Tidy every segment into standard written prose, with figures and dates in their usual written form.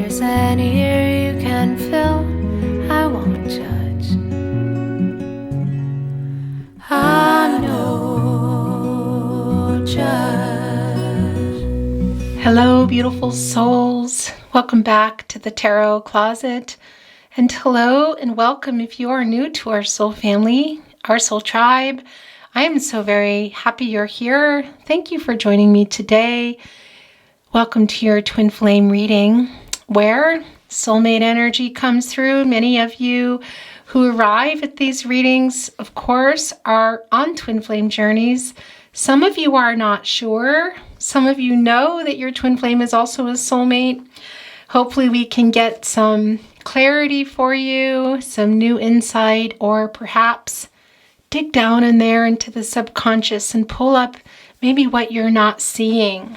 there's any ear you can fill, I won't judge. I know judge. Hello, beautiful souls. Welcome back to the Tarot Closet. And hello and welcome if you are new to our soul family, our soul tribe. I am so very happy you're here. Thank you for joining me today. Welcome to your twin flame reading, where soulmate energy comes through. Many of you who arrive at these readings, of course, are on twin flame journeys. Some of you are not sure. Some of you know that your twin flame is also a soulmate. Hopefully we can get some clarity for you, some new insight, or perhaps dig down in there into the subconscious and pull up maybe what you're not seeing.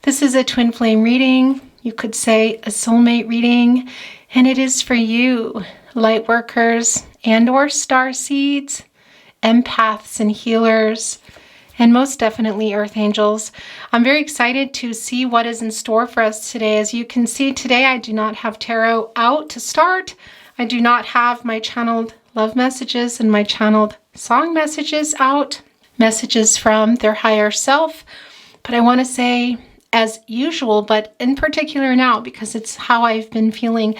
This is a twin flame reading. You could say a soulmate reading, and it is for you, light workers and or star seeds, empaths and healers, and most definitely earth angels. I'm very excited to see what is in store for us today. As you can see today, I do not have tarot out to start. I do not have my channeled love messages and my channeled song messages out, messages from their higher self. But I want to say, as usual, but in particular now, because it's how I've been feeling,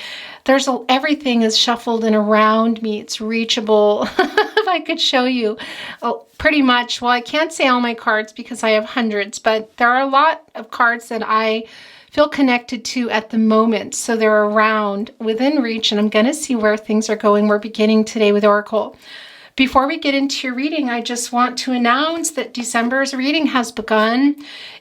everything is shuffled and around me. It's reachable. If I could show you, pretty much, well, I can't say all my cards because I have hundreds, but there are a lot of cards that I feel connected to at the moment. So they're around, within reach, and I'm going to see where things are going. We're beginning today with Oracle. Before we get into your reading, I just want to announce that December's reading has begun.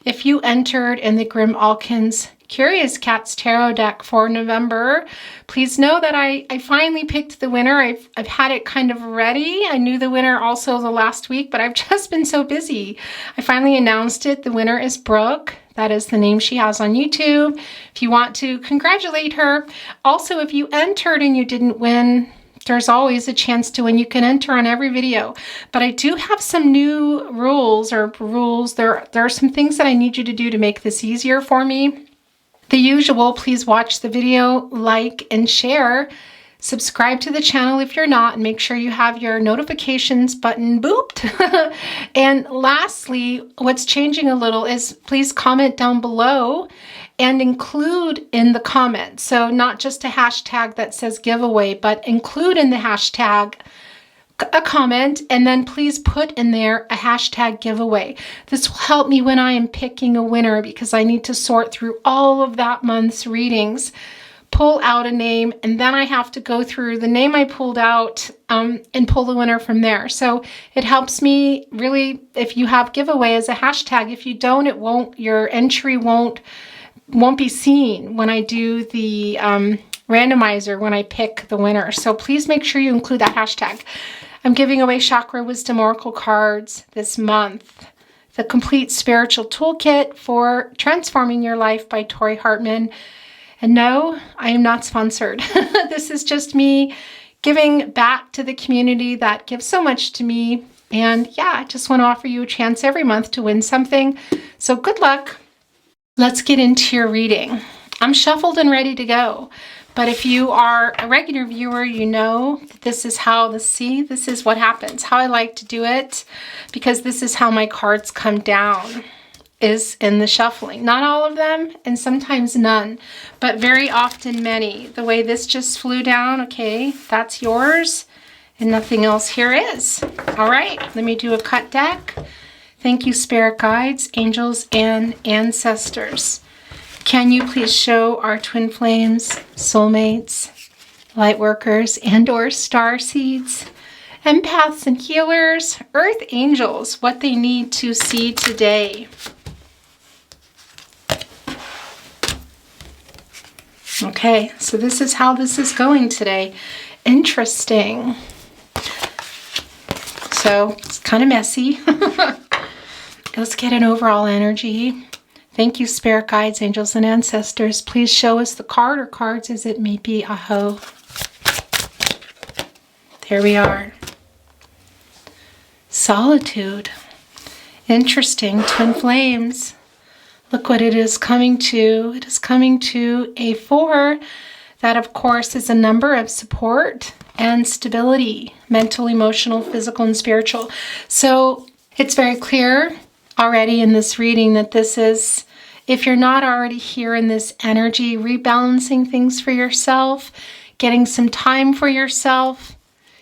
If you entered in the Grim Alkins Curious Cats Tarot deck for November, please know that I finally picked the winner. I've had it kind of ready. I knew the winner also the last week, but I've just been so busy. I finally announced it. The winner is Brooke. That is the name she has on YouTube. If you want to congratulate her. Also, if you entered and you didn't win, there's always a chance to win. You can enter on every video, but I do have some new rules. There are some things that I need you to do to make this easier for me. The usual, please watch the video, like and share. Subscribe to the channel if you're not, and make sure you have your notifications button booped. And lastly, what's changing a little is please comment down below and include in the comments. So not just a hashtag that says giveaway, but include in the hashtag a comment, and then please put in there a hashtag giveaway. This will help me when I am picking a winner, because I need to sort through all of that month's readings, pull out a name, and then I have to go through the name I pulled out and pull the winner from there. So it helps me really if you have giveaway as a hashtag. If you don't, your entry won't be seen when I do the randomizer, when I pick the winner. So please make sure you include that hashtag. I'm giving away Chakra Wisdom Oracle cards this month. The Complete Spiritual Toolkit for Transforming Your Life by Tori Hartman. And no, I am not sponsored. This is just me giving back to the community that gives so much to me. And yeah, I just want to offer you a chance every month to win something. So good luck. Let's get into your reading. I'm shuffled and ready to go. But if you are a regular viewer, you know that this is what happens, how I like to do it, because this is how my cards come down, is in the shuffling. Not all of them, and sometimes none, but very often many. The way this just flew down, okay, that's yours, and nothing else here is. All right, let me do a cut deck. Thank you, spirit guides, angels, and ancestors. Can you please show our twin flames, soulmates, light workers, and or star seeds, empaths and healers, earth angels, what they need to see today? Okay, so this is how this is going today. Interesting. So it's kind of messy. Let's get an overall energy. Thank you, spirit guides, angels, and ancestors. Please show us the card or cards as it may be. Aho. There we are. Solitude. Interesting. Twin flames. Look what it is coming to. It is coming to a 4. That, of course, is a number of support and stability, mental, emotional, physical, and spiritual. So it's very clear already in this reading that this is, if you're not already here in this energy, rebalancing things for yourself, getting some time for yourself,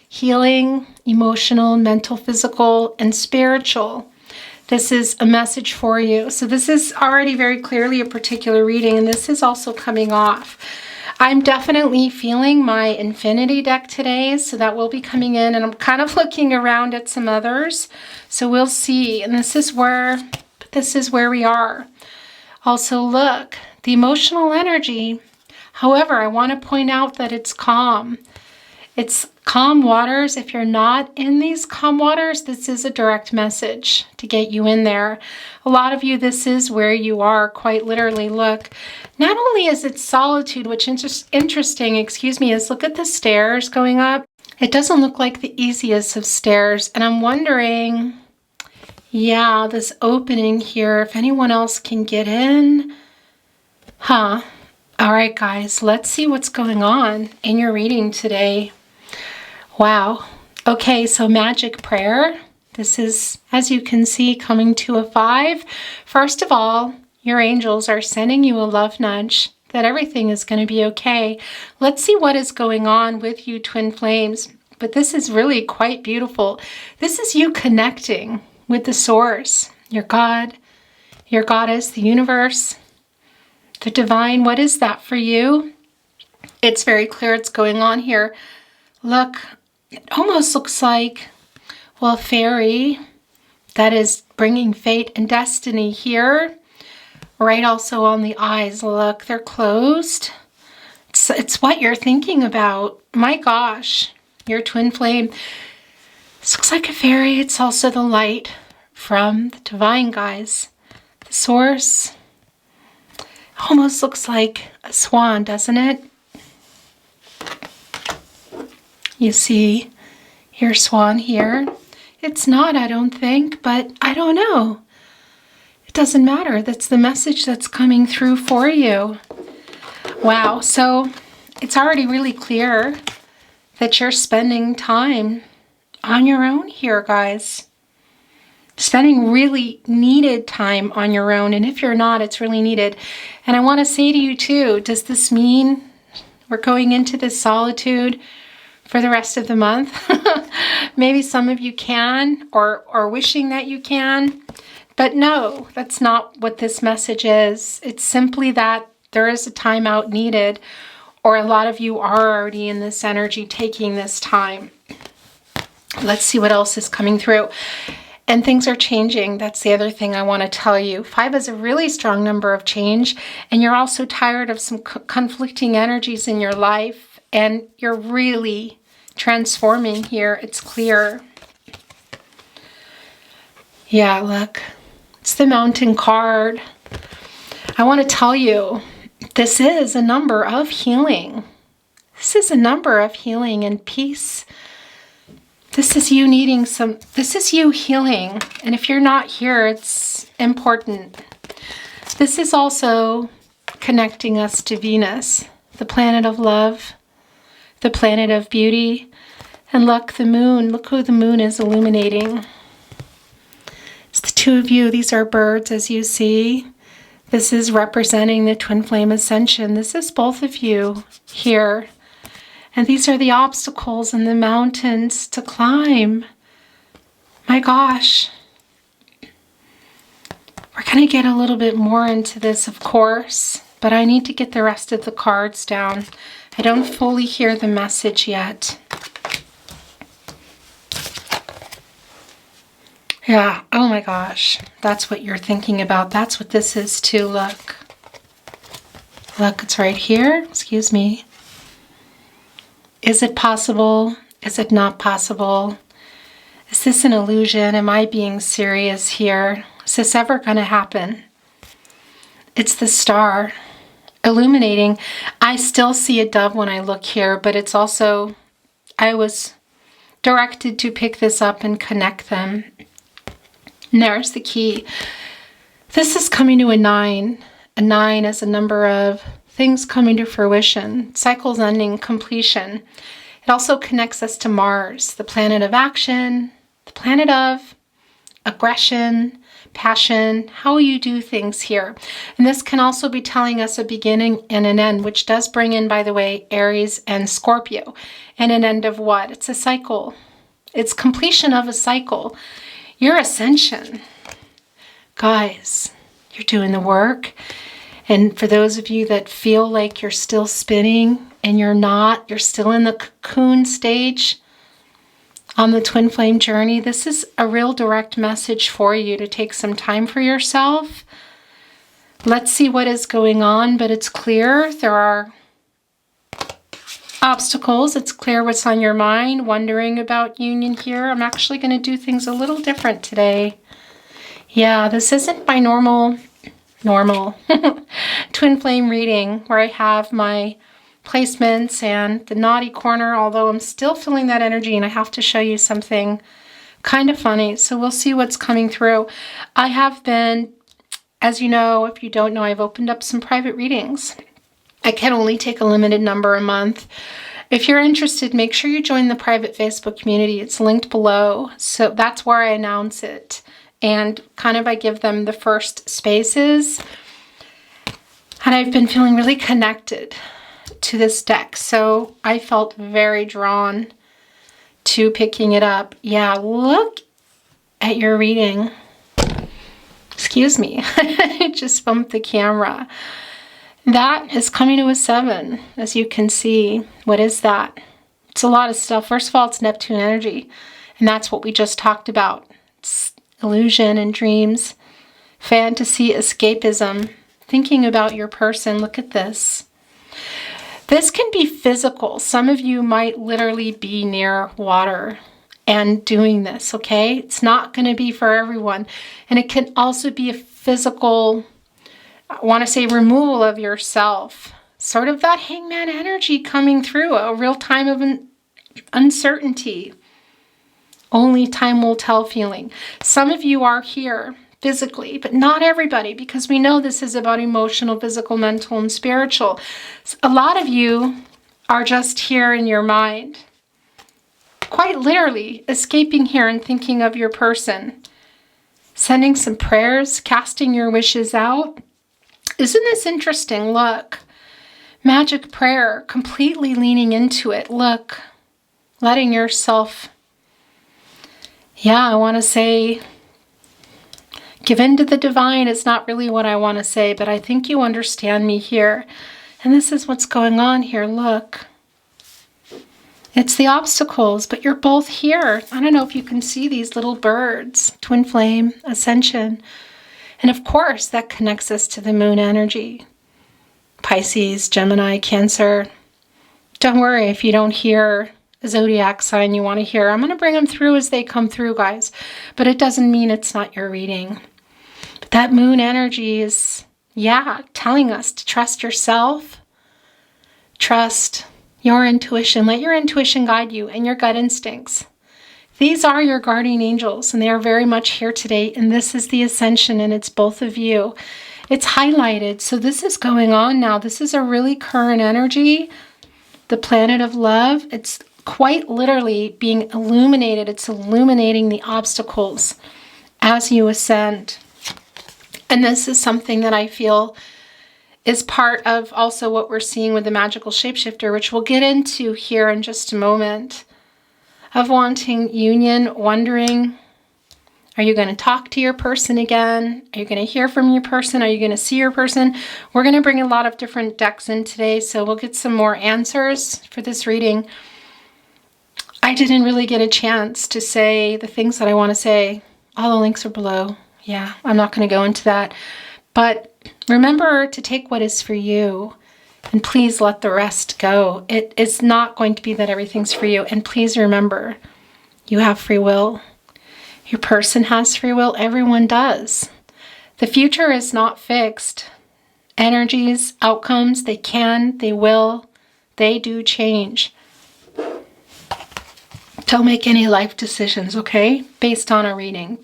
healing, emotional, mental, physical, and spiritual. This is a message for you. So this is already very clearly a particular reading, and this is also coming off. I'm definitely feeling my infinity deck today, so that will be coming in, and I'm kind of looking around at some others. So we'll see, and this is where we are. Also, look, the emotional energy. However, I want to point out that it's calm. It's calm waters. If you're not in these calm waters, this is a direct message to get you in there. A lot of you, this is where you are, quite literally. Look, not only is it solitude, which is interesting, is look at the stairs going up. It doesn't look like the easiest of stairs. And I'm wondering, yeah, this opening here, if anyone else can get in. All right, guys, let's see what's going on in your reading today. Wow. Okay, so magic prayer. This is, as you can see, coming to a 5. First of all, your angels are sending you a love nudge that everything is going to be okay. Let's see what is going on with you, twin flames. But this is really quite beautiful. This is you connecting with the source, your God, your goddess, the universe, the divine. What is that for you? It's very clear it's going on here. Look, it almost looks like, well, a fairy that is bringing fate and destiny here. Right, also on the eyes. Look, they're closed. It's what you're thinking about. My gosh, your twin flame. This looks like a fairy. It's also the light from the divine, guys. The source. Almost looks like a swan, doesn't it? You see your swan here. It's not, I don't think, but I don't know. It doesn't matter. That's the message that's coming through for you. Wow, so it's already really clear that you're spending time on your own here, guys. Spending really needed time on your own, and if you're not, it's really needed. And I want to say to you too, does this mean we're going into this solitude for the rest of the month? Maybe some of you can, or wishing that you can. But no, that's not what this message is. It's simply that there is a timeout needed, or a lot of you are already in this energy taking this time. Let's see what else is coming through. And things are changing. That's the other thing I want to tell you. 5 is a really strong number of change, and you're also tired of some conflicting energies in your life, and you're really transforming here. It's clear. Yeah, look. It's the Mountain card. I want to tell you, this is a number of healing. This is a number of healing and peace. This is you needing this is you healing. And if you're not here, it's important. This is also connecting us to Venus, the planet of love, the planet of beauty. And look, the moon. Look who the moon is illuminating. It's the two of you. These are birds, as you see. This is representing the twin flame ascension. This is both of you here. And these are the obstacles and the mountains to climb. My gosh. We're going to get a little bit more into this, of course, but I need to get the rest of the cards down. I don't fully hear the message yet. Yeah, oh my gosh. That's what you're thinking about. That's what this is too. Look. Look, it's right here. Excuse me. Is it possible? Is it not possible? Is this an illusion? Am I being serious here? Is this ever going to happen? It's the star illuminating. I still see a dove when I look here, but it's also, I was directed to pick this up and connect them. And there's the key. This is coming to a 9. A 9 is a number of things coming to fruition, cycles ending, completion. It also connects us to Mars, the planet of action, the planet of aggression, passion, how you do things here. And this can also be telling us a beginning and an end, which does bring in, by the way, Aries and Scorpio. And an end of what? It's a cycle. It's completion of a cycle. Your ascension. Guys, you're doing the work. And for those of you that feel like you're still spinning and you're not, you're still in the cocoon stage on the twin flame journey, this is a real direct message for you to take some time for yourself. Let's see what is going on, but it's clear there are obstacles. It's clear what's on your mind, wondering about union here. I'm actually going to do things a little different today. Yeah, this isn't my normal twin flame reading where I have my placements and the naughty corner, although I'm still feeling that energy and I have to show you something kind of funny. So we'll see what's coming through. I have been, as you know, if you don't know, I've opened up some private readings. I can only take a limited number a month. If you're interested, make sure you join the private Facebook community. It's linked below. So that's where I announce it. And kind of I give them the first spaces. And I've been feeling really connected to this deck. So I felt very drawn to picking it up. Yeah, look at your reading. Excuse me. I just bumped the camera. That is coming to a 7, as you can see. What is that? It's a lot of stuff. First of all, it's Neptune energy. And that's what we just talked about. It's illusion and dreams, fantasy, escapism, thinking about your person. Look at this. This can be physical. Some of you might literally be near water and doing this, okay? It's not going to be for everyone. And it can also be a physical, I want to say, removal of yourself. Sort of that hangman energy coming through, a real time of uncertainty. Only time will tell feeling. Some of you are here physically, but not everybody, because we know this is about emotional, physical, mental, and spiritual. A lot of you are just here in your mind, quite literally escaping here and thinking of your person, sending some prayers, casting your wishes out. Isn't this interesting? Look, magic prayer, completely leaning into it. Look, letting yourself, I want to say, give in to the divine is not really what I want to say, but I think you understand me here. And this is what's going on here. Look, it's the obstacles, but you're both here. I don't know if you can see these little birds, twin flame, ascension. And of course, that connects us to the moon energy. Pisces, Gemini, Cancer. Don't worry if you don't hear a zodiac sign you want to hear. I'm going to bring them through as they come through, guys. But it doesn't mean it's not your reading. But that moon energy is, telling us to trust yourself. Trust your intuition. Let your intuition guide you and your gut instincts. These are your guardian angels, and they are very much here today. And this is the ascension, and it's both of you. It's highlighted. So this is going on now. This is a really current energy. The planet of love. It's quite literally being illuminated. It's illuminating the obstacles as you ascend. And this is something that I feel is part of also what we're seeing with the magical shapeshifter, which we'll get into here in just a moment, of wanting union, wondering, are you going to talk to your person again? Are you going to hear from your person? Are you going to see your person? We're going to bring a lot of different decks in today, so we'll get some more answers for this reading. I didn't really get a chance to say the things that I want to say. All the links are below. Yeah, I'm not going to go into that. But remember to take what is for you, and please let the rest go. It is not going to be that everything's for you. And please remember, you have free will. Your person has free will. Everyone does. The future is not fixed. Energies, outcomes, they can, they will, they do change. Don't make any life decisions, okay? Based on a reading.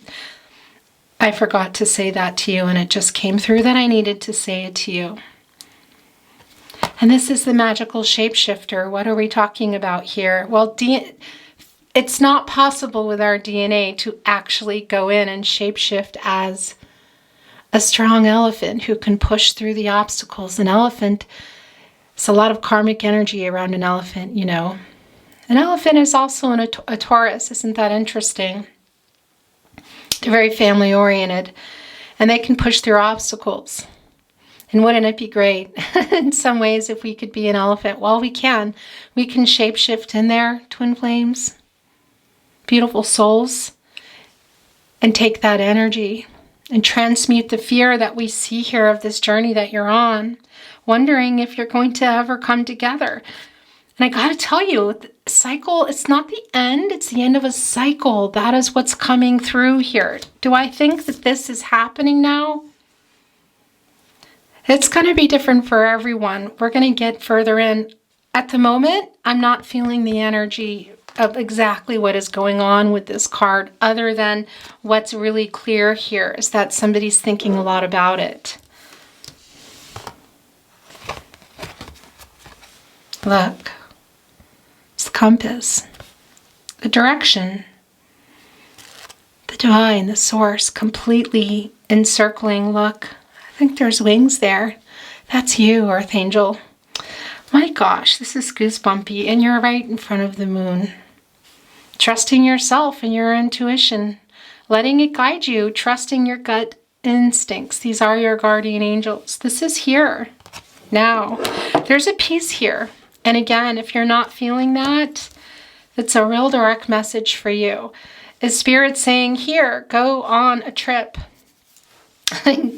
I forgot to say that to you, and it just came through that I needed to say it to you. And this is the magical shapeshifter. What are we talking about here? Well, it's not possible with our DNA to actually go in and shapeshift as a strong elephant who can push through the obstacles. An elephant, it's a lot of karmic energy around an elephant, you know. An elephant is also a Taurus. Isn't that interesting? They're very family-oriented, and they can push through obstacles. And wouldn't it be great in some ways if we could be an elephant? Well, we can. We can shapeshift in there, twin flames, beautiful souls, and take that energy and transmute the fear that we see here of this journey that you're on, wondering if you're going to ever come together. And I got to tell you, the cycle, it's not the end, it's the end of a cycle. That is what's coming through here. Do I think that this is happening now? It's going to be different for everyone. We're going to get further in. At the moment, I'm not feeling the energy of exactly what is going on with this card, other than what's really clear here is that somebody's thinking a lot about it. Look. The compass, the direction, the divine, the source, completely encircling. Look, I think there's wings there. That's you, Earth Angel. My gosh, this is goosebumpy, and you're right in front of the moon. Trusting yourself and your intuition, letting it guide you, trusting your gut instincts. These are your guardian angels. This is here, now. There's a peace here. And again, if you're not feeling that, it's a real direct message for you. Is Spirit saying, here, go on a trip.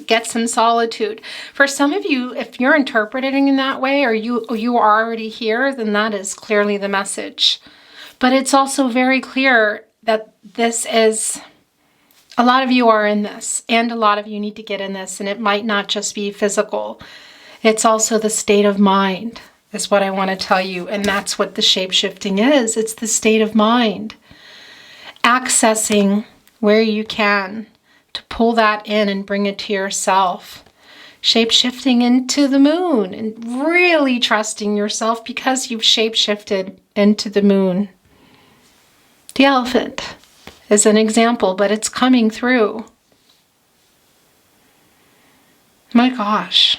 Get some solitude. For some of you, if you're interpreting in that way, or you are already here, then that is clearly the message. But it's also very clear that this is, a lot of you are in this, and a lot of you need to get in this, and it might not just be physical. It's also the state of mind. Is what I want to tell you, and that's what the shape-shifting is. It's the state of mind. Accessing where you can to pull that in and bring it to yourself. Shape-shifting into the moon and really trusting yourself because you've shape-shifted into the moon. The elephant is an example, but it's coming through. My gosh.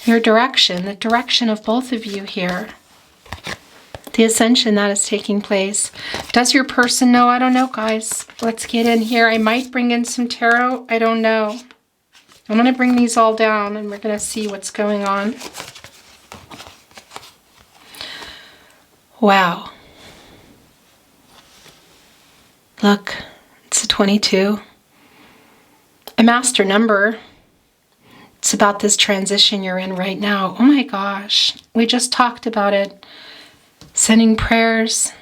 Your direction, the direction of both of you here. The ascension that is taking place. Does your person know? I don't know, guys. Let's get in here. I might bring in some tarot. I don't know. I'm going to bring these all down and we're going to see what's going on. Wow. Look, it's a 22. A master number. It's about this transition you're in right now. Oh my gosh. We just talked about it. Sending prayers,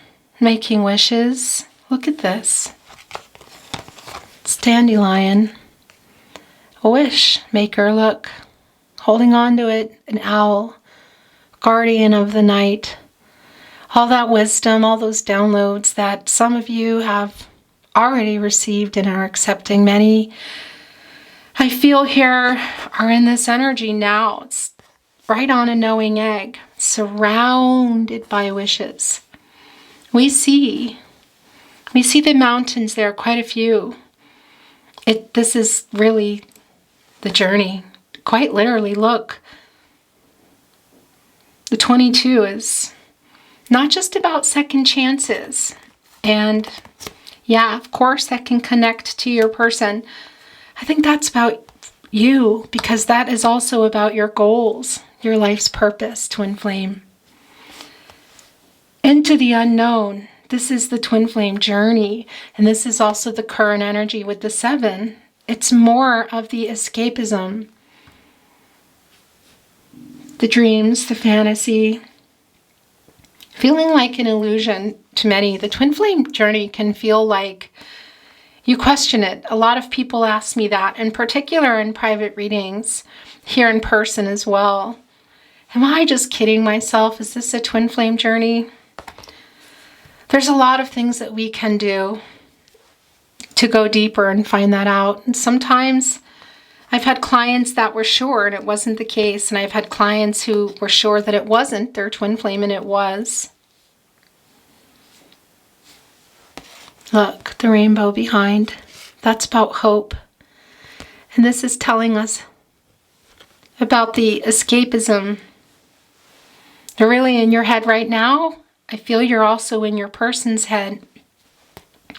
making wishes. Look at this. It's dandelion. A wish maker, look. Holding on to it. An owl. Guardian of the night. All that wisdom, all those downloads that some of you have already received and are accepting. Many, I feel here, are in this energy now. It's right on a knowing egg, surrounded by wishes. We see the mountains there, quite a few. This is really the journey. Quite literally, look. The 22 is not just about second chances. And yeah, of course, that can connect to your person. I think that's about you, because that is also about your goals, your life's purpose, twin flame. Into the unknown. This is the twin flame journey. And this is also the current energy with the 7. It's more of the escapism. The dreams, the fantasy. Feeling like an illusion to many. The twin flame journey can feel like you question it. A lot of people ask me that, in particular in private readings, here in person as well. Am I just kidding myself? Is this a twin flame journey? There's a lot of things that we can do to go deeper and find that out. And sometimes I've had clients that were sure and it wasn't the case. And I've had clients who were sure that it wasn't their twin flame and it was. Look, the rainbow behind. That's about hope. And this is telling us about the escapism. You're really in your head right now. I feel you're also in your person's head.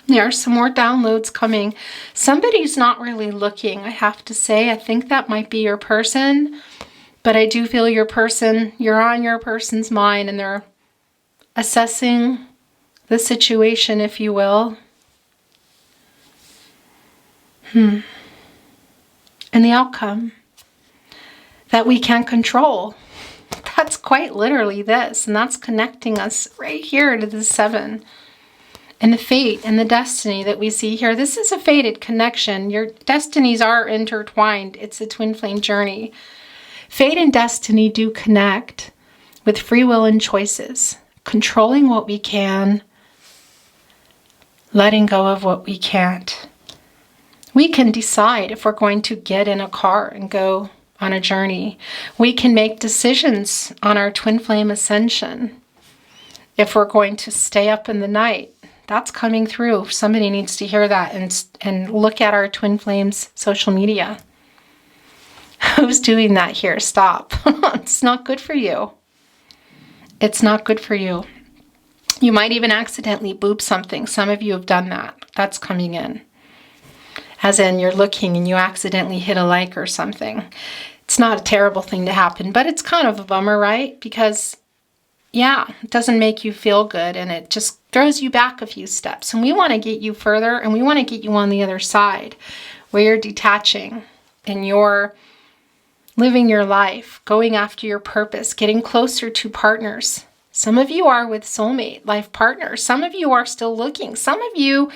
There are some more downloads coming. Somebody's not really looking, I have to say. I think that might be your person. But I do feel your person, you're on your person's mind and they're assessing the situation, if you will. And the outcome that we can't control. That's quite literally this. And that's connecting us right here to the 7. And the fate and the destiny that we see here. This is a fated connection. Your destinies are intertwined. It's a twin flame journey. Fate and destiny do connect with free will and choices. Controlling what we can. Letting go of what we can't. We can decide if we're going to get in a car and go on a journey. We can make decisions on our twin flame ascension. If we're going to stay up in the night, that's coming through. Somebody needs to hear that and look at our twin flames social media. Who's doing that here? Stop. It's not good for you. It's not good for you. You might even accidentally boop something. Some of you have done that. That's coming in. As in, you're looking and you accidentally hit a like or something. It's not a terrible thing to happen, but it's kind of a bummer, right? Because, yeah, it doesn't make you feel good and it just throws you back a few steps. And we want to get you further and we want to get you on the other side where you're detaching and you're living your life, going after your purpose, getting closer to partners. Some of you are with soulmate life partners. Some of you are still looking. Some of you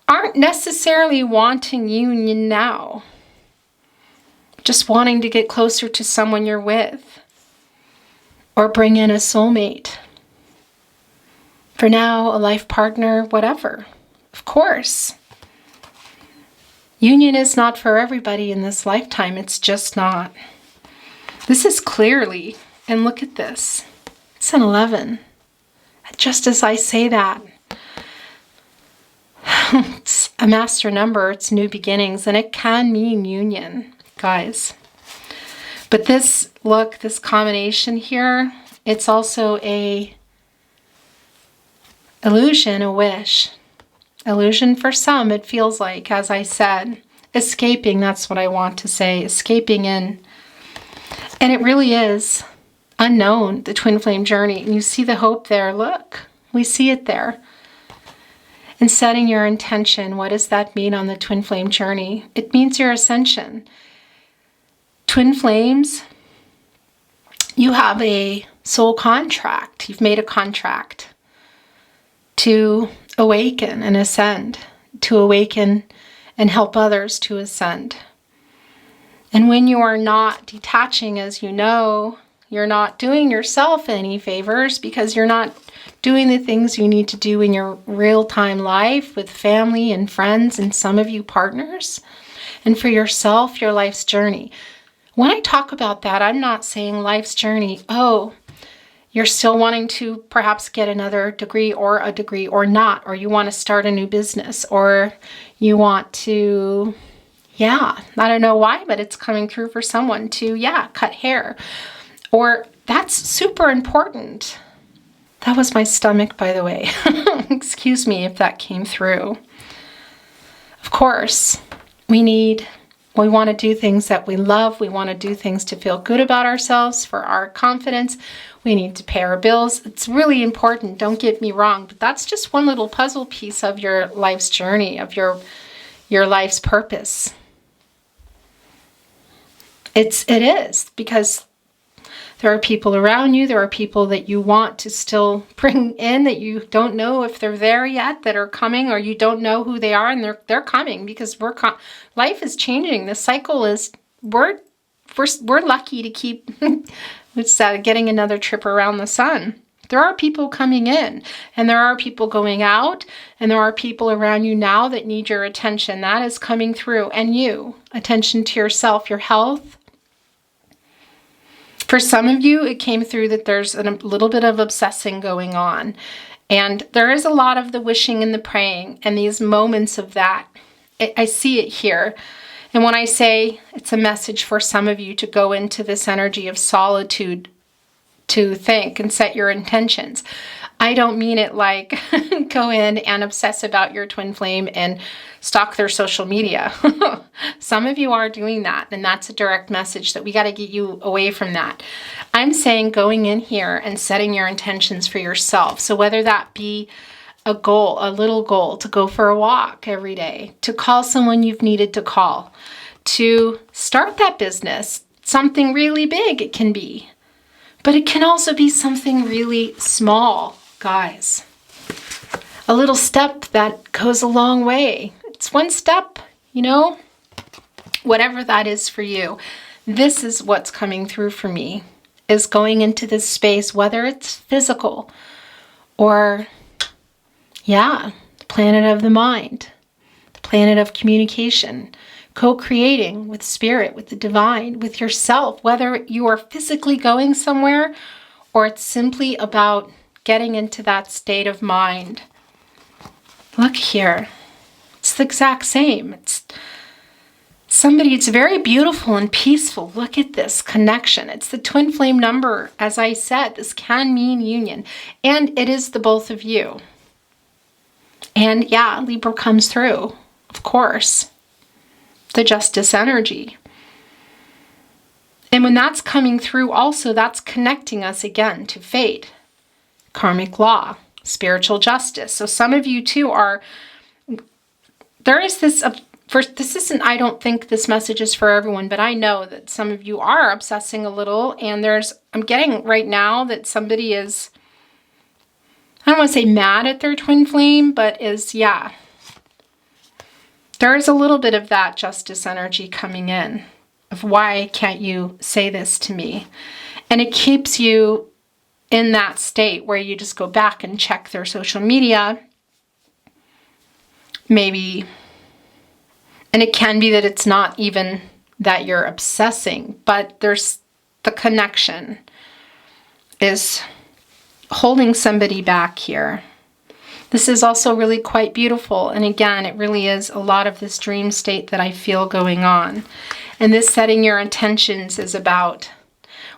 aren't necessarily wanting union now. Just wanting to get closer to someone you're with. Or bring in a soulmate. For now, a life partner, whatever. Of course. Union is not for everybody in this lifetime. It's just not. This is clearly, and look at this. It's an 11. Just as I say that. It's a master number, it's new beginnings, and it can mean union, guys. But this, look, this combination here, it's also a illusion, a wish. Illusion for some, it feels like, as I said. Escaping, that's what I want to say, escaping in. And it really is unknown, the twin flame journey. And you see the hope there, look, we see it there. And setting your intention, what does that mean on the twin flame journey? It means your ascension. Twin flames, you have a soul contract. You've made a contract to awaken and ascend, to awaken and help others to ascend. And when you are not detaching, as you know, you're not doing yourself any favors because you're not doing the things you need to do in your real-time life with family and friends and some of you partners. And for yourself, your life's journey. When I talk about that, I'm not saying life's journey, oh, you're still wanting to perhaps get another degree or not, or you want to start a new business, or you want to, I don't know why, but it's coming through for someone to, cut hair. Or that's super important. That was my stomach, by the way. Excuse me if that came through. Of course, we want to do things that we love. We want to do things to feel good about ourselves, for our confidence. We need to pay our bills. It's really important, don't get me wrong, but that's just one little puzzle piece of your life's journey, of your life's purpose. It is, because there are people around you, there are people that you want to still bring in that you don't know if they're there yet, that are coming, or you don't know who they are, and they're coming, because life is changing. The cycle is, we're lucky to keep getting another trip around the sun. There are people coming in, and there are people going out, and there are people around you now that need your attention. That is coming through. And you, attention to yourself, your health. For some of you, it came through that there's a little bit of obsessing going on. And there is a lot of the wishing and the praying and these moments of that. I see it here. And when I say it's a message for some of you to go into this energy of solitude to think and set your intentions, I don't mean it like go in and obsess about your twin flame and stalk their social media. Some of you are doing that, and that's a direct message that we got to get you away from that. I'm saying going in here and setting your intentions for yourself. So whether that be a goal, a little goal, to go for a walk every day, to call someone you've needed to call, to start that business, something really big it can be. But it can also be something really small, guys. A little step that goes a long way. It's one step, you know, whatever that is for you. This is what's coming through for me, is going into this space, whether it's physical or, the planet of the mind, the planet of communication, co-creating with spirit, with the divine, with yourself, whether you are physically going somewhere or it's simply about getting into that state of mind. Look here. It's the exact same. It's very beautiful and peaceful. Look at this connection. It's the twin flame number. As I said, this can mean union. And it is the both of you. And Libra comes through, of course. The justice energy. And when that's coming through also, that's connecting us again to fate, karmic law, spiritual justice. So some of you too there is this, I don't think this message is for everyone, but I know that some of you are obsessing a little, and I'm getting right now that somebody is, I don't want to say mad at their twin flame, but there is a little bit of that justice energy coming in of why can't you say this to me? And it keeps you in that state where you just go back and check their social media. Maybe, and it can be that it's not even that you're obsessing, but there's the connection is holding somebody back here. This is also really quite beautiful. And again, it really is a lot of this dream state that I feel going on. And this setting your intentions is about,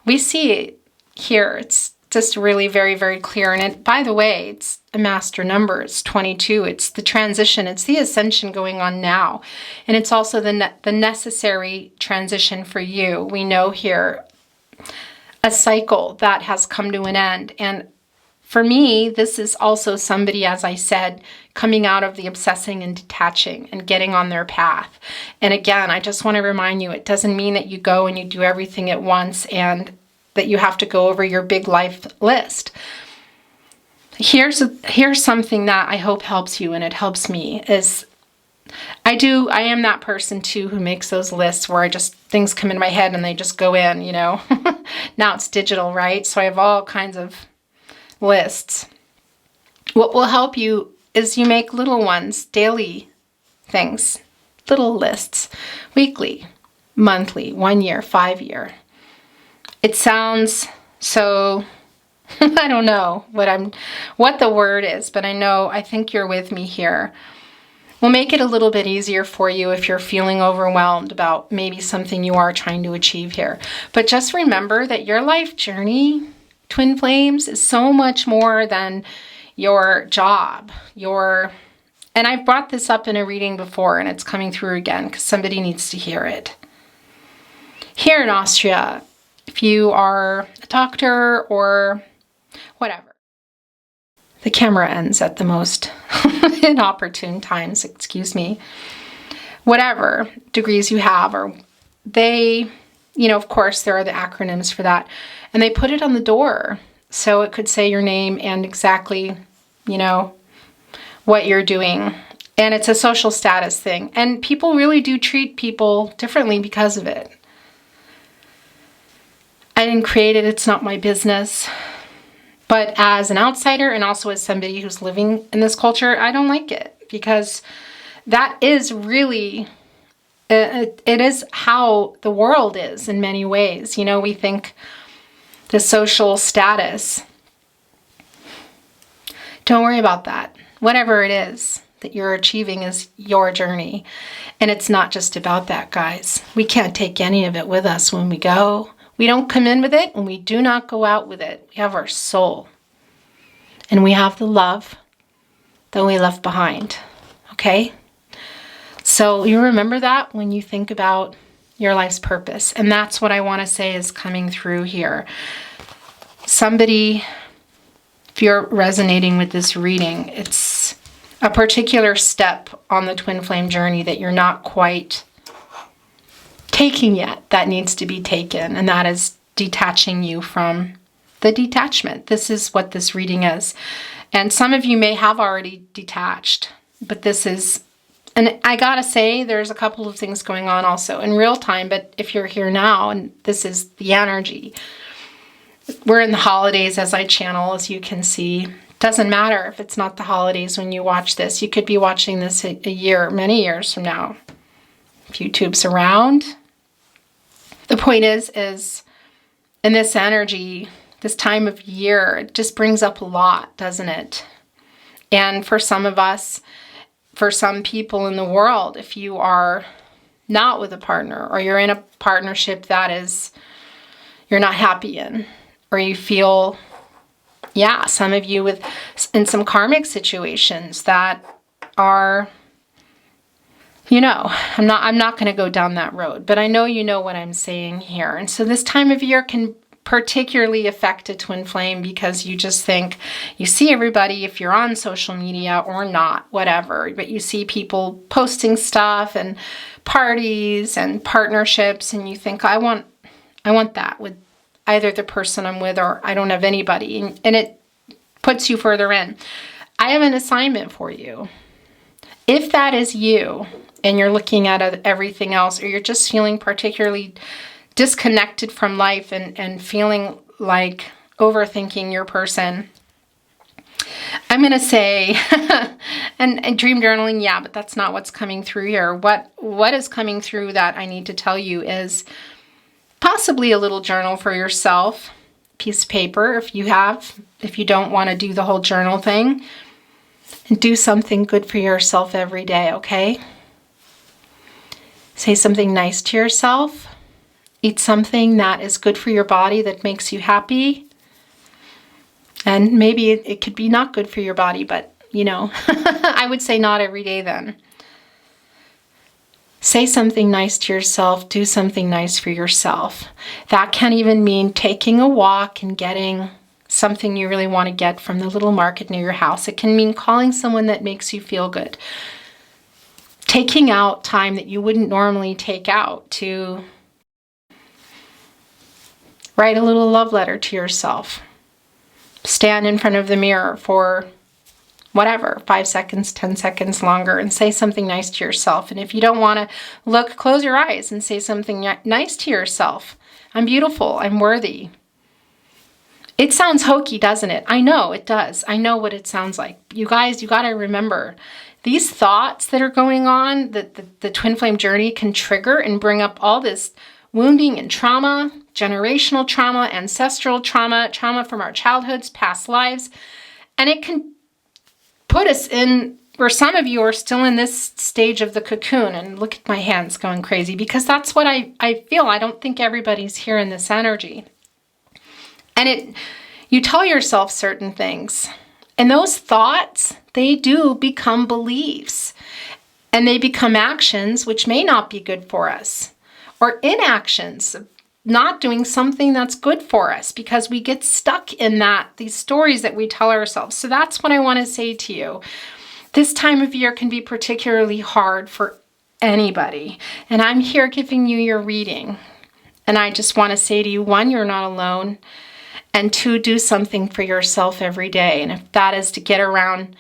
we see it here. It's just really very, very clear. And by the way, it's a master number. It's 22. It's the transition. It's the ascension going on now. And it's also the necessary transition for you. We know here a cycle that has come to an end. And for me, this is also somebody, as I said, coming out of the obsessing and detaching and getting on their path. And again, I just want to remind you, it doesn't mean that you go and you do everything at once and that you have to go over your big life list. Here's something that I hope helps you, and it helps me, is I am that person too who makes those lists where things come in my head and they just go in, you know. Now it's digital, right? So I have all kinds of lists. What will help you is you make little ones, daily things, little lists, weekly, monthly, 1 year, 5 year. It sounds so, I don't know what the word is, but I think you're with me here. We'll make it a little bit easier for you if you're feeling overwhelmed about maybe something you are trying to achieve here. But just remember that your life journey, twin flames, is so much more than your job, and I've brought this up in a reading before, and it's coming through again because somebody needs to hear it. Here in Austria, if you are a doctor or whatever, the camera ends at the most inopportune times, whatever degrees you have, or they, of course, there are the acronyms for that. And they put it on the door. So it could say your name and exactly, what you're doing. And it's a social status thing. And people really do treat people differently because of it. I didn't create it. It's not my business. But as an outsider and also as somebody who's living in this culture, I don't like it, because that is really, it is how the world is in many ways. You know, we think the social status. Don't worry about that. Whatever it is that you're achieving is your journey. And it's not just about that, guys. We can't take any of it with us when we go. We don't come in with it, and we do not go out with it. We have our soul. And we have the love that we left behind. Okay? So you remember that when you think about your life's purpose. And that's what I want to say is coming through here. Somebody, if you're resonating with this reading, it's a particular step on the twin flame journey that you're not quite taking yet that needs to be taken. And that is detaching you from the detachment. This is what this reading is. And some of you may have already detached, but this is, and I gotta say, there's a couple of things going on also in real time, but if you're here now, and this is the energy, we're in the holidays as I channel, as you can see. Doesn't matter if it's not the holidays when you watch this. You could be watching this a year, many years from now. If YouTube's around. The point is in this energy, this time of year, it just brings up a lot, doesn't it? And for some of us, for some people in the world, if you are not with a partner, or you're in a partnership that is, you're not happy in, or you feel, yeah, some of you in some karmic situations that are, you know, I'm not going to go down that road, but I know you know what I'm saying here. And so this time of year can particularly affect a twin flame, because you just think, you see everybody, if you're on social media or not, whatever, but you see people posting stuff and parties and partnerships, and you think, I want that with either the person I'm with, or I don't have anybody, and it puts you further in. I have an assignment for you. If that is you, and you're looking at everything else, or you're just feeling particularly disconnected from life and feeling like overthinking your person, I'm going to say, and dream journaling, yeah, but that's not what's coming through here. What is coming through that I need to tell you is possibly a little journal for yourself, piece of paper if you don't want to do the whole journal thing, and do something good for yourself every day, okay? Say something nice to yourself. Eat something that is good for your body, that makes you happy. And maybe it could be not good for your body, but, you know, I would say not every day then. Say something nice to yourself. Do something nice for yourself. That can even mean taking a walk and getting something you really want to get from the little market near your house. It can mean calling someone that makes you feel good. Taking out time that you wouldn't normally take out to write a little love letter to yourself. Stand in front of the mirror for whatever, 5 seconds, 10 seconds longer, and say something nice to yourself. And if you don't want to look, close your eyes and say something nice to yourself. I'm beautiful. I'm worthy. It sounds hokey, doesn't it? I know it does. I know what it sounds like. You guys, you got to remember, these thoughts that are going on, that the twin flame journey can trigger and bring up all this wounding and trauma, generational trauma, ancestral trauma, trauma from our childhoods, past lives. And it can put us in, or some of you are still in this stage of the cocoon. And look at my hands going crazy, because that's what I feel. I don't think everybody's here in this energy. And you tell yourself certain things. And those thoughts, they do become beliefs. And they become actions, which may not be good for us. Or inactions, not doing something that's good for us, because we get stuck in these stories that we tell ourselves. So that's what I want to say to you. This time of year can be particularly hard for anybody. And I'm here giving you your reading. And I just want to say to you, 1, you're not alone. And 2, do something for yourself every day. And if that is to get around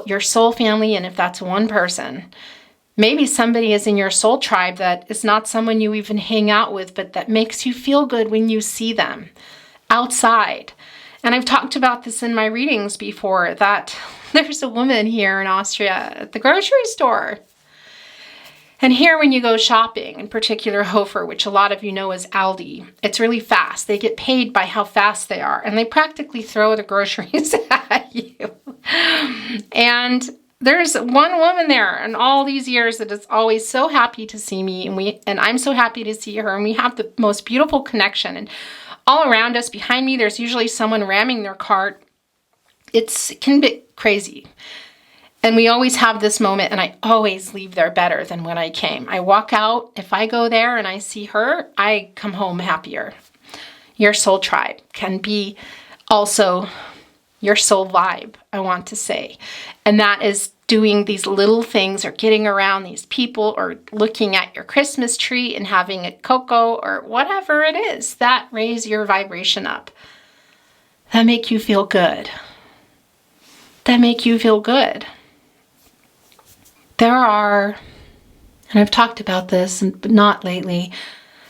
your soul family, and if that's one person, maybe somebody is in your soul tribe that is not someone you even hang out with, but that makes you feel good when you see them outside. And I've talked about this in my readings before, that there's a woman here in Austria at the grocery store. And here when you go shopping, in particular Hofer, which a lot of you know as Aldi, it's really fast. They get paid by how fast they are. And they practically throw the groceries at you. And there's one woman there in all these years that is always so happy to see me. And I'm so happy to see her. And we have the most beautiful connection. And all around us, behind me, there's usually someone ramming their cart. It can be crazy. And we always have this moment, and I always leave there better than when I came. I walk out. If I go there and I see her, I come home happier. Your soul tribe can be also your soul vibe, I want to say. And that is doing these little things, or getting around these people, or looking at your Christmas tree and having a cocoa, or whatever it is that raise your vibration up. That make you feel good. That make you feel good. There are, and I've talked about this, but not lately,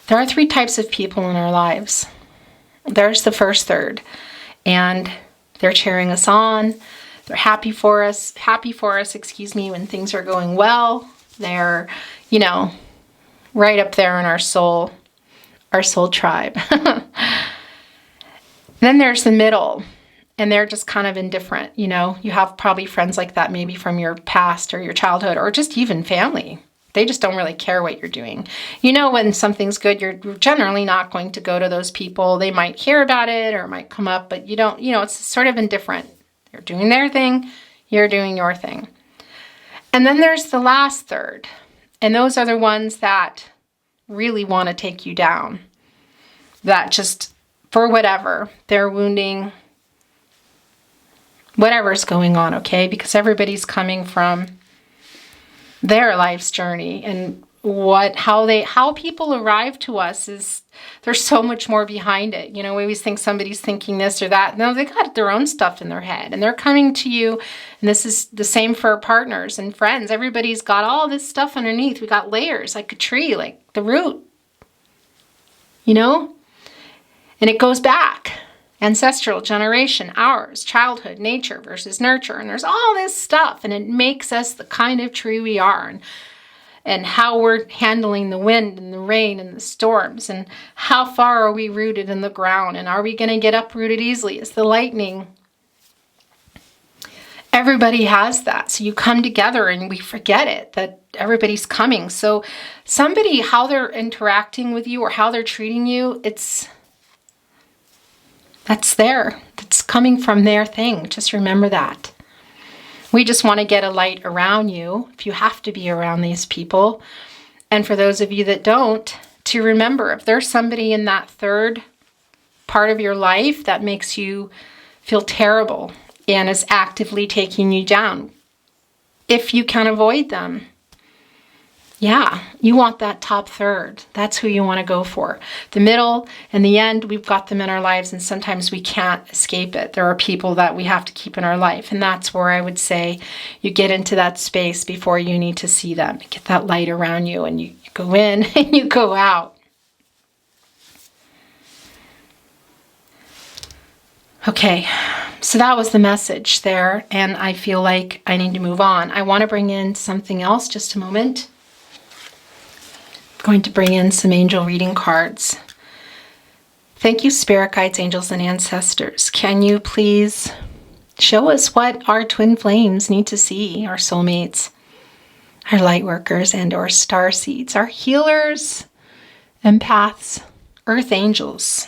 there are 3 types of people in our lives. There's the first third, and they're cheering us on. They're happy for us, when things are going well. They're, right up there in our soul tribe. Then there's the middle. And they're just kind of indifferent, You have probably friends like that, maybe from your past or your childhood, or just even family. They just don't really care what you're doing. When something's good, you're generally not going to go to those people. They might hear about it or it might come up, but you don't, it's sort of indifferent. They're doing their thing, you're doing your thing. And then there's the last third. And those are the ones that really want to take you down. That just, for whatever, they're wounding, whatever's going on, okay? Because everybody's coming from their life's journey, and how people arrive to us is, there's so much more behind it. We always think somebody's thinking this or that. No, they got their own stuff in their head, and they're coming to you. And this is the same for partners and friends. Everybody's got all this stuff underneath. We got layers, like a tree, like the root, and it goes back. Ancestral, generation, ours, childhood, nature versus nurture. And there's all this stuff, and it makes us the kind of tree we are, and how we're handling the wind and the rain and the storms, and how far are we rooted in the ground, and are we going to get uprooted easily as the lightning? Everybody has that. So you come together and we forget it, that everybody's coming. So somebody, how they're interacting with you or how they're treating you, that's there. That's coming from their thing. Just remember that. We just want to get a light around you, if you have to be around these people. And for those of you that don't, to remember, if there's somebody in that third part of your life that makes you feel terrible and is actively taking you down, if you can avoid them, yeah, you want that top third. That's who you want to go for. The middle and the end, we've got them in our lives, and sometimes we can't escape it. There are people that we have to keep in our life, and that's where I would say you get into that space before you need to see them. Get that light around you, and you go in and you go out. Okay, so that was the message there, and I feel like I need to move on. I want to bring in something else, just a moment. Going to bring in some angel reading cards. Thank you, spirit guides, angels, and ancestors. Can you please show us what our twin flames need to see, our soulmates, our light workers, and or star seeds, our healers, empaths, earth angels,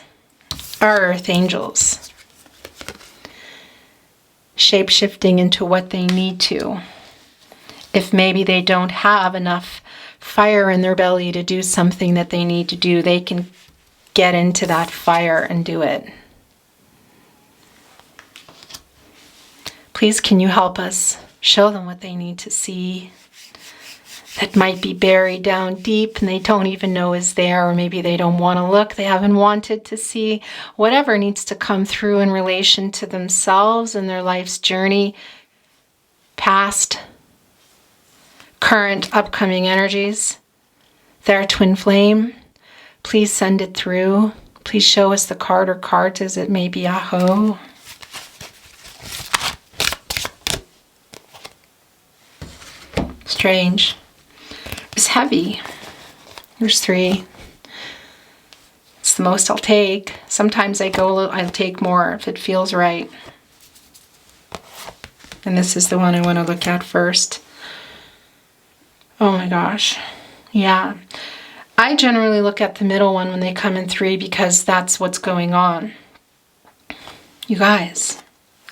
our earth angels, shape-shifting into what they need to. If maybe they don't have enough fire in their belly to do something that they need to do, they can get into that fire and do it. Please, can you help us show them what they need to see that might be buried down deep and they don't even know is there, or maybe they don't want to look, they haven't wanted to see. Whatever needs to come through in relation to themselves and their life's journey, past, current, upcoming energies, their twin flame, please send it through. Please show us the card or cards as it may be. Aho. strange. It's heavy. There's 3. It's the most I'll take. Sometimes I'll take more if it feels right. And this is the one I want to look at first. Oh my gosh. Yeah. I generally look at the middle one when they come in 3 because that's what's going on. You guys,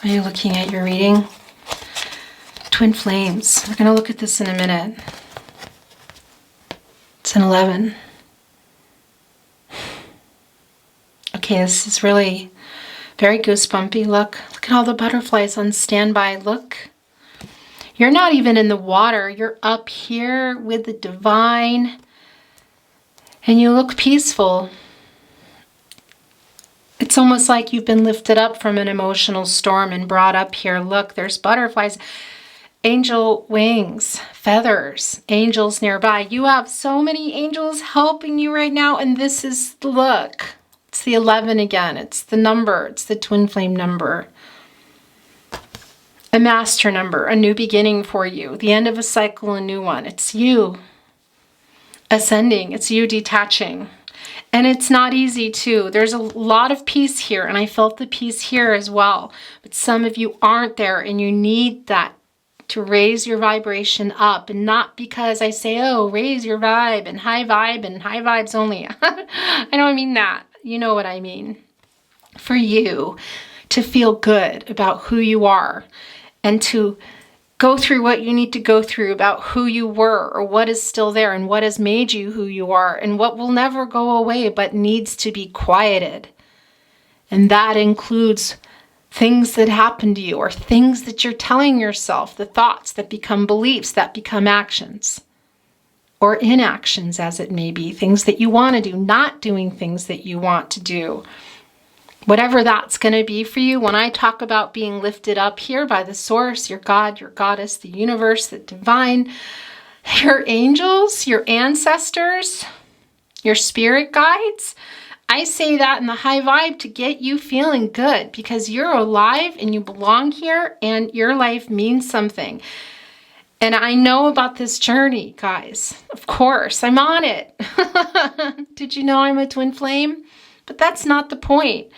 are you looking at your reading? Twin flames. We're going to look at this in a minute. It's an 11. Okay, this is really very goosebumpy. Look at all the butterflies on standby. Look. You're not even in the water. You're up here with the divine. And you look peaceful. It's almost like you've been lifted up from an emotional storm and brought up here. Look, there's butterflies, angel wings, feathers, angels nearby. You have so many angels helping you right now. And this is, look, it's the 11 again. It's the number. It's the twin flame number. A master number, a new beginning for you. The end of a cycle, a new one. It's you ascending. It's you detaching. And it's not easy too. There's a lot of peace here, and I felt the peace here as well. But some of you aren't there, and you need that to raise your vibration up. And not because I say, oh, raise your vibe and high vibes only. I don't mean that. You know what I mean. For you to feel good about who you are and to go through what you need to go through about who you were or what is still there and what has made you who you are and what will never go away but needs to be quieted. And that includes things that happen to you or things that you're telling yourself, the thoughts that become beliefs, that become actions or inactions as it may be, things that you want to do, not doing things that you want to do. Whatever that's going to be for you, when I talk about being lifted up here by the source, your God, your goddess, the universe, the divine, your angels, your ancestors, your spirit guides, I say that in the high vibe to get you feeling good because you're alive and you belong here and your life means something. And I know about this journey, guys. Of course, I'm on it. Did you know I'm a twin flame? But that's not the point.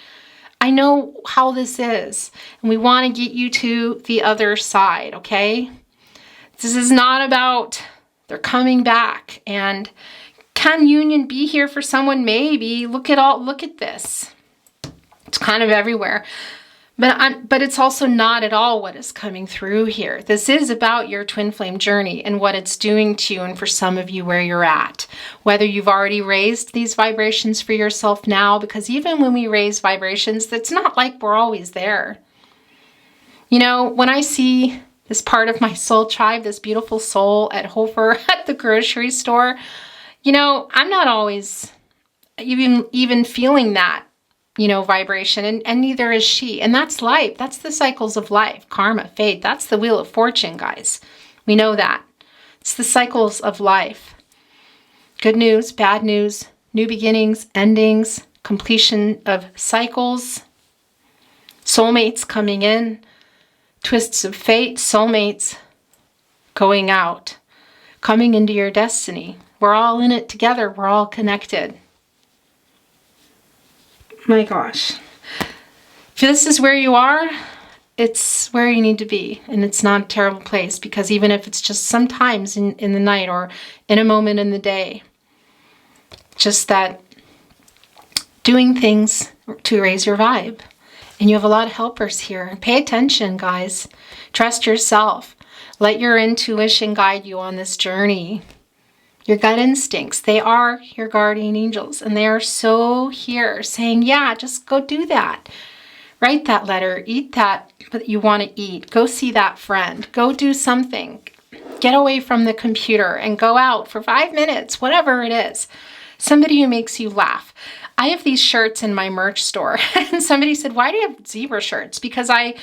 I know how this is, and we want to get you to the other side, okay? This is not about they're coming back, and can union be here for someone? Maybe. Look at this. It's kind of everywhere. But it's also not at all what is coming through here. This is about your twin flame journey and what it's doing to you and for some of you where you're at. Whether you've already raised these vibrations for yourself now, because even when we raise vibrations, that's not like we're always there. You know, when I see this part of my soul tribe, this beautiful soul at Hofer at the grocery store, you know, I'm not always even feeling that, you know, vibration, and neither is she. And that's life. That's the cycles of life, karma, fate. That's the wheel of fortune, guys. We know that. It's the cycles of life. Good news, bad news, new beginnings, endings, completion of cycles, soulmates coming in, twists of fate, soulmates going out, coming into your destiny. We're all in it together. We're all connected. My gosh. If this is where you are, it's where you need to be. And it's not a terrible place, because even if it's just sometimes in the night or in a moment in the day, just that doing things to raise your vibe. And you have a lot of helpers here. Pay attention, guys. Trust yourself. Let your intuition guide you on this journey. Your gut instincts, they are your guardian angels, and they are so here saying, yeah, just go do that. Write that letter, eat that you want to eat, go see that friend, go do something. Get away from the computer and go out for 5 minutes, whatever it is. Somebody who makes you laugh. I have these shirts in my merch store, and somebody said, why do you have zebra shirts? Because I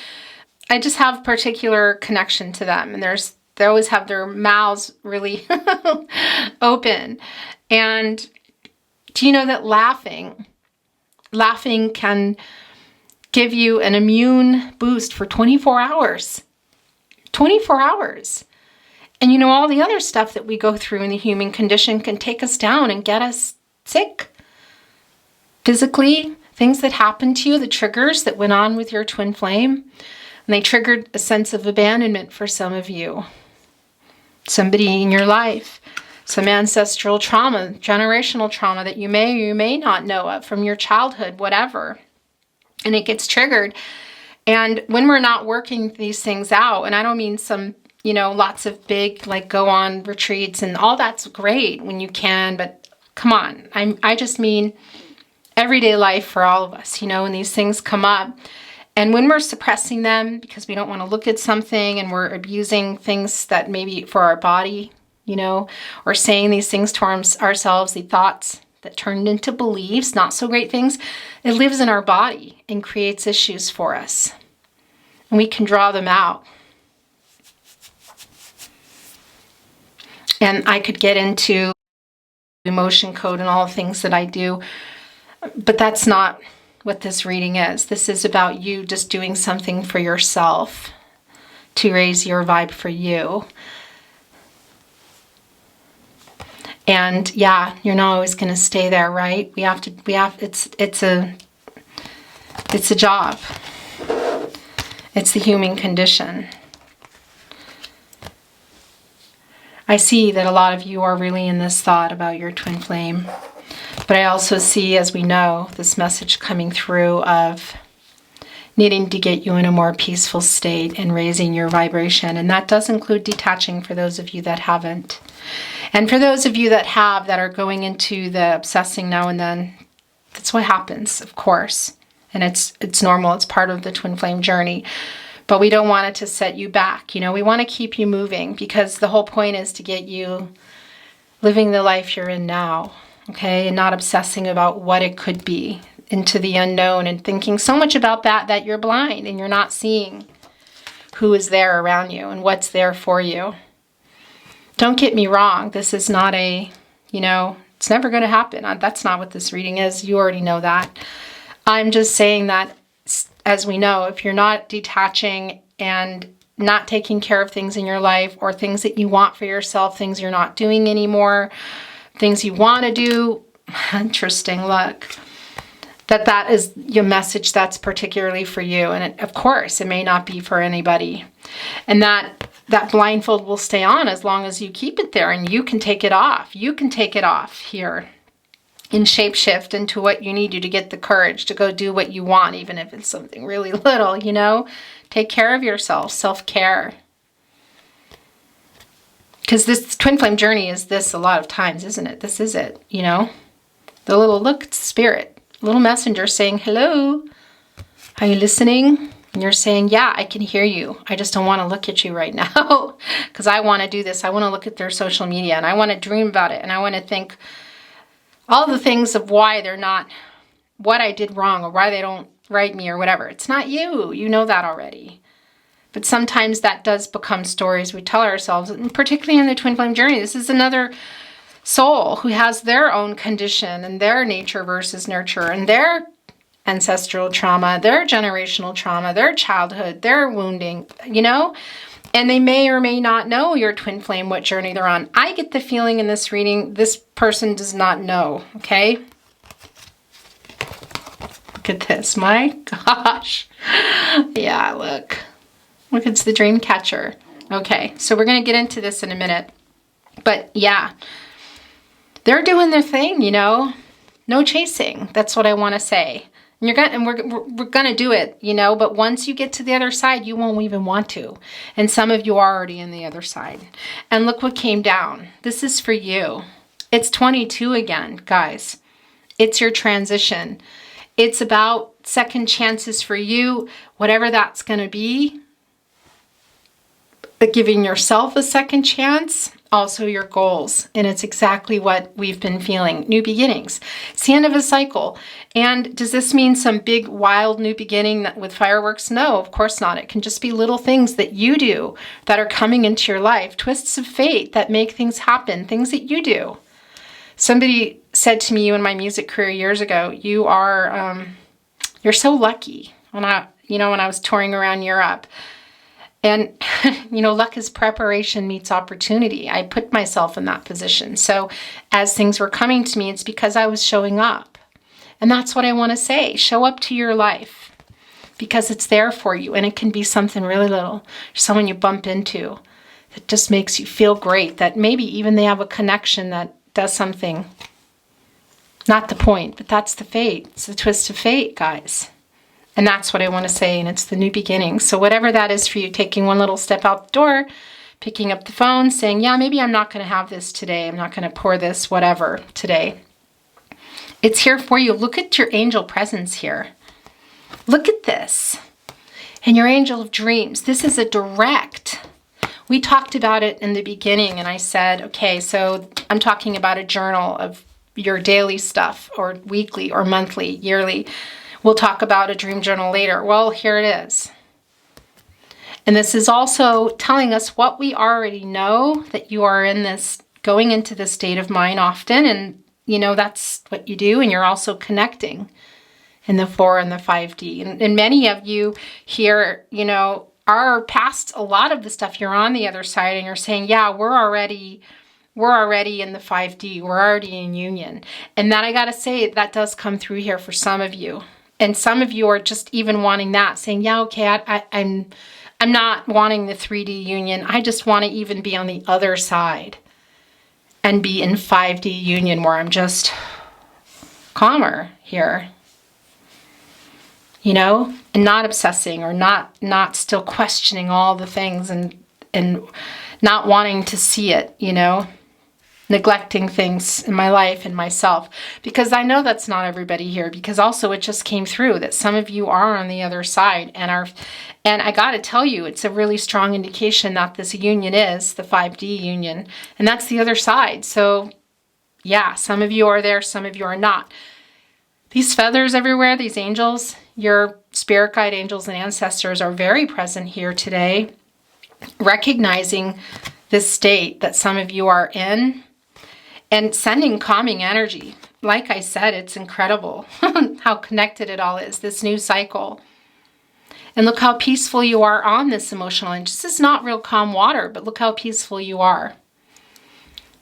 just have particular connection to them, and they always have their mouths really open. And do you know that laughing can give you an immune boost for 24 hours? 24 hours. And you know, all the other stuff that we go through in the human condition can take us down and get us sick. Physically, things that happened to you, the triggers that went on with your twin flame, and they triggered a sense of abandonment for some of you. Somebody in your life, some ancestral trauma, generational trauma that you may or you may not know of from your childhood, whatever. And it gets triggered. And when we're not working these things out, and I don't mean some, you know, lots of big, like, go on retreats and all that's great when you can, but come on. I just mean everyday life for all of us, you know, and these things come up. And when we're suppressing them because we don't want to look at something and we're abusing things that maybe for our body, you know, or saying these things to ourselves, the thoughts that turned into beliefs, not so great things, it lives in our body and creates issues for us. And we can draw them out. And I could get into emotion code and all the things that I do, but that's not what this reading is. This is about you just doing something for yourself to raise your vibe for you. And yeah, you're not always going to stay there, right? It's a job. It's the human condition. I see that a lot of you are really in this thought about your twin flame. But I also see, as we know, this message coming through of needing to get you in a more peaceful state and raising your vibration. And that does include detaching for those of you that haven't. And for those of you that have, that are going into the obsessing now and then, that's what happens, of course. And it's normal. It's part of the twin flame journey. But we don't want it to set you back. You know, we want to keep you moving because the whole point is to get you living the life you're in now. Okay, and not obsessing about what it could be into the unknown and thinking so much about that you're blind and you're not seeing who is there around you and what's there for you. Don't get me wrong. This is not a, you know, it's never going to happen. That's not what this reading is. You already know that. I'm just saying that, as we know, if you're not detaching and not taking care of things in your life or things that you want for yourself, things you're not doing anymore, things you want to do, interesting, look, that is your message that's particularly for you. And of course, it may not be for anybody. And that blindfold will stay on as long as you keep it there and you can take it off. You can take it off here and shapeshift into what you need to get the courage to go do what you want, even if it's something really little, you know? Take care of yourself, self-care. Because this twin flame journey is this a lot of times, isn't it? This is it, you know? The little look, it's spirit. Little messenger saying, hello, are you listening? And you're saying, yeah, I can hear you. I just don't want to look at you right now because I want to do this. I want to look at their social media and I want to dream about it. And I want to think all the things of why they're not, what I did wrong or why they don't write me or whatever. It's not you. You know that already. But sometimes that does become stories we tell ourselves, and particularly in the twin flame journey. This is another soul who has their own condition and their nature versus nurture and their ancestral trauma, their generational trauma, their childhood, their wounding, you know? And they may or may not know your twin flame, what journey they're on. I get the feeling in this reading, this person does not know, okay? Look at this, my gosh. Yeah, look. Look, it's the dream catcher. Okay, so we're going to get into this in a minute. But yeah, they're doing their thing, you know? No chasing. That's what I want to say. And we're gonna do it, you know, but once you get to the other side, you won't even want to. And some of you are already in the other side. And look what came down. This is for you. It's 22 again, guys. It's your transition. It's about second chances for you, whatever that's gonna be. But giving yourself a second chance, also your goals. And it's exactly what we've been feeling. New beginnings. It's the end of a cycle. And does this mean some big, wild new beginning with fireworks? No, of course not. It can just be little things that you do that are coming into your life. Twists of fate that make things happen. Things that you do. Somebody said to me in my music career years ago, you're so lucky. When I was touring around Europe. And luck is preparation meets opportunity. I put myself in that position. So as things were coming to me, it's because I was showing up. And that's what I want to say. Show up to your life because it's there for you. And it can be something really little, someone you bump into that just makes you feel great, that maybe even they have a connection that does something. Not the point, but that's the fate. It's the twist of fate, guys. And that's what I want to say, and it's the new beginning. So whatever that is for you, taking one little step out the door, picking up the phone, saying, yeah, maybe I'm not going to have this today. I'm not going to pour this whatever today. It's here for you. Look at your angel presence here. Look at this. And your angel of dreams. This is a direct. We talked about it in the beginning, and I said, okay, so I'm talking about a journal of your daily stuff, or weekly, or monthly, yearly. We'll talk about a dream journal later. Well, here it is. And this is also telling us what we already know, that you are in this, going into this state of mind often. And, that's what you do. And you're also connecting in the 4 and the 5D. And many of you here, are past a lot of the stuff. You're on the other side and you're saying, yeah, we're already in the 5D. We're already in union. And that, I got to say, that does come through here for some of you. And some of you are just even wanting that, saying, yeah, okay, I'm not wanting the 3D union. I just want to even be on the other side and be in 5D union where I'm just calmer here, and not obsessing or not still questioning all the things and not wanting to see it, neglecting things in my life and myself, because I know that's not everybody here, because also it just came through that some of you are on the other side and I got to tell you, it's a really strong indication that this union is the 5D union, and that's the other side. So yeah, some of you are there, some of you are not. These feathers everywhere, these angels, your spirit guide angels and ancestors are very present here today, recognizing this state that some of you are in, and sending calming energy. Like I said, it's incredible how connected it all is, this new cycle. And look how peaceful you are on this emotional end. This is not real calm water, but look how peaceful you are.